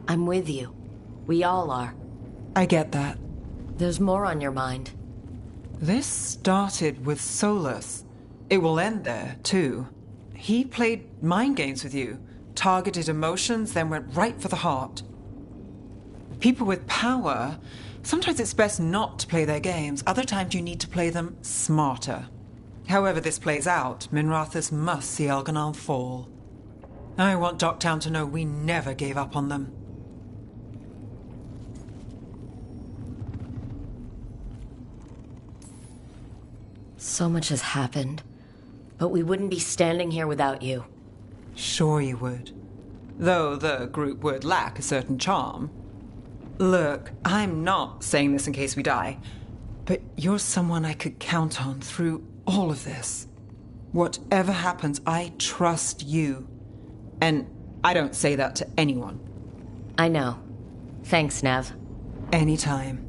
I'm with you. We all are. I get that. There's more on your mind. This started with Solus. It will end there, too. He played mind games with you, targeted emotions, then went right for the heart. People with power, sometimes it's best not to play their games. Other times you need to play them smarter. However this plays out, Minrathous must see Elganon fall. I want Docktown to know we never gave up on them. So much has happened, but we wouldn't be standing here without you. Sure you would. Though the group would lack a certain charm. Look, I'm not saying this in case we die, but you're someone I could count on through all of this. Whatever happens, I trust you. And I don't say that to anyone. I know. Thanks, Nev. Anytime.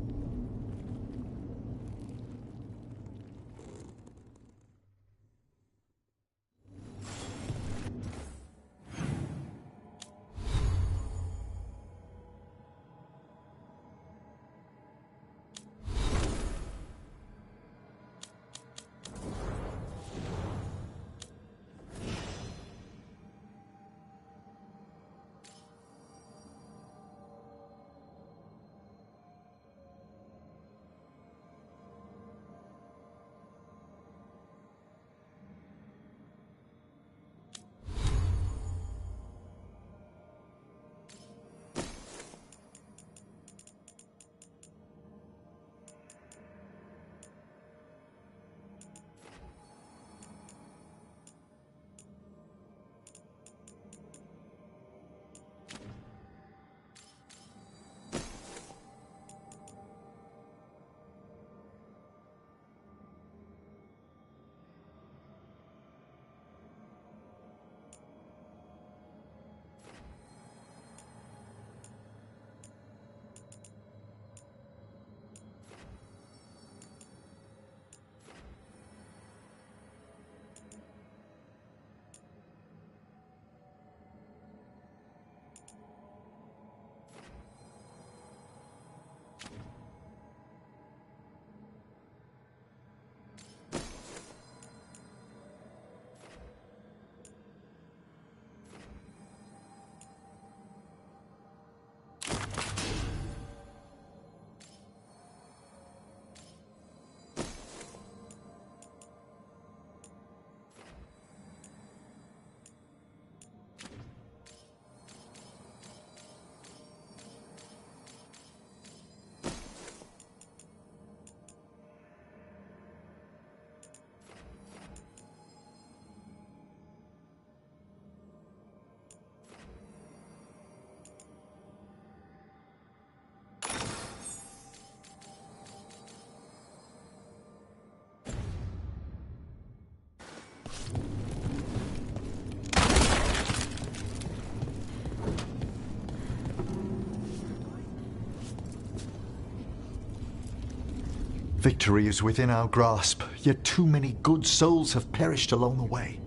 Victory is within our grasp, yet too many good souls have perished along the way.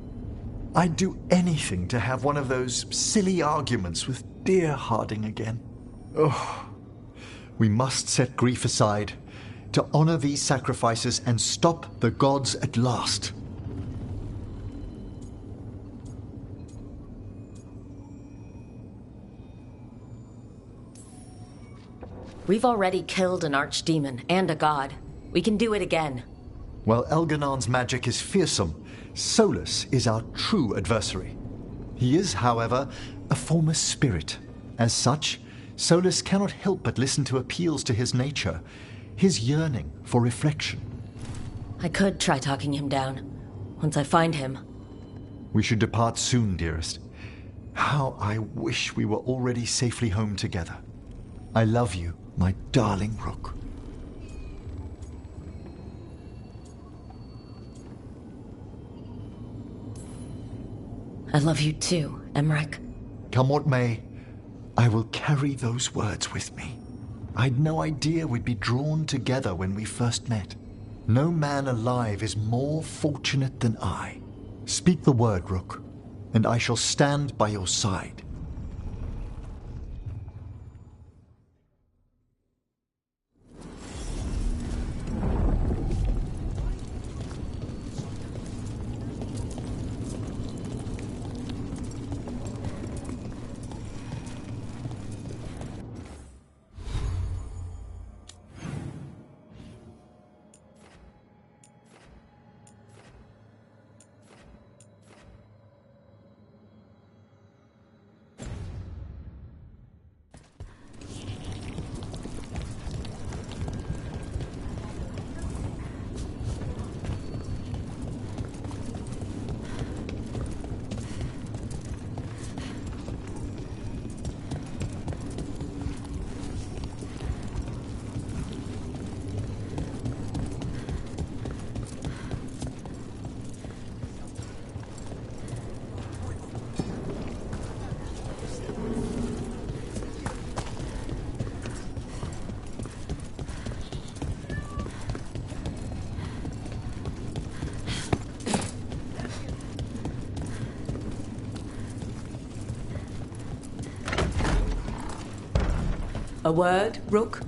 I'd do anything to have one of those silly arguments with dear Harding again. Oh, we must set grief aside to honor these sacrifices and stop the gods at last. We've already killed an archdemon and a god. We can do it again. While Elganon's magic is fearsome, Solus is our true adversary. He is, however, a former spirit. As such, Solus cannot help but listen to appeals to his nature, his yearning for reflection. I could try talking him down, once I find him. We should depart soon, dearest. How I wish we were already safely home together. I love you, my darling Rook. I love you too, Emmerich. Come what may, I will carry those words with me. I'd no idea we'd be drawn together when we first met. No man alive is more fortunate than I. Speak the word, Rook, and I shall stand by your side. A word, Rook?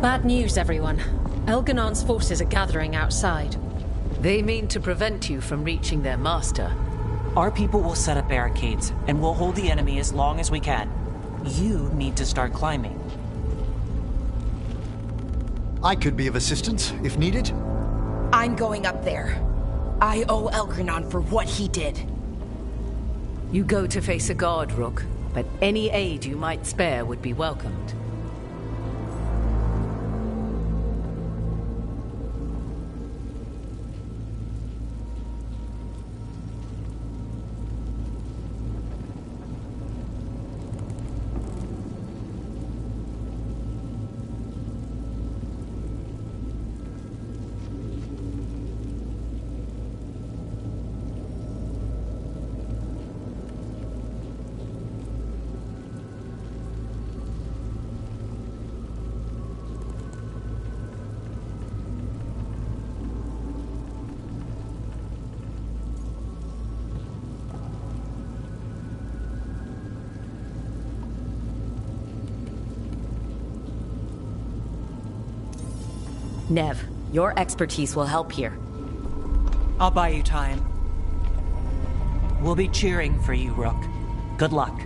Bad news, everyone. Elganon's forces are gathering outside. They mean to prevent you from reaching their master. Our people will set up barricades, and we'll hold the enemy as long as we can. You need to start climbing. I could be of assistance, if needed. I'm going up there. I owe Elgranon for what he did. You go to face a guard, Rook, but any aid you might spare would be welcomed. Nev, your expertise will help here. I'll buy you time. We'll be cheering for you, Rook. Good luck.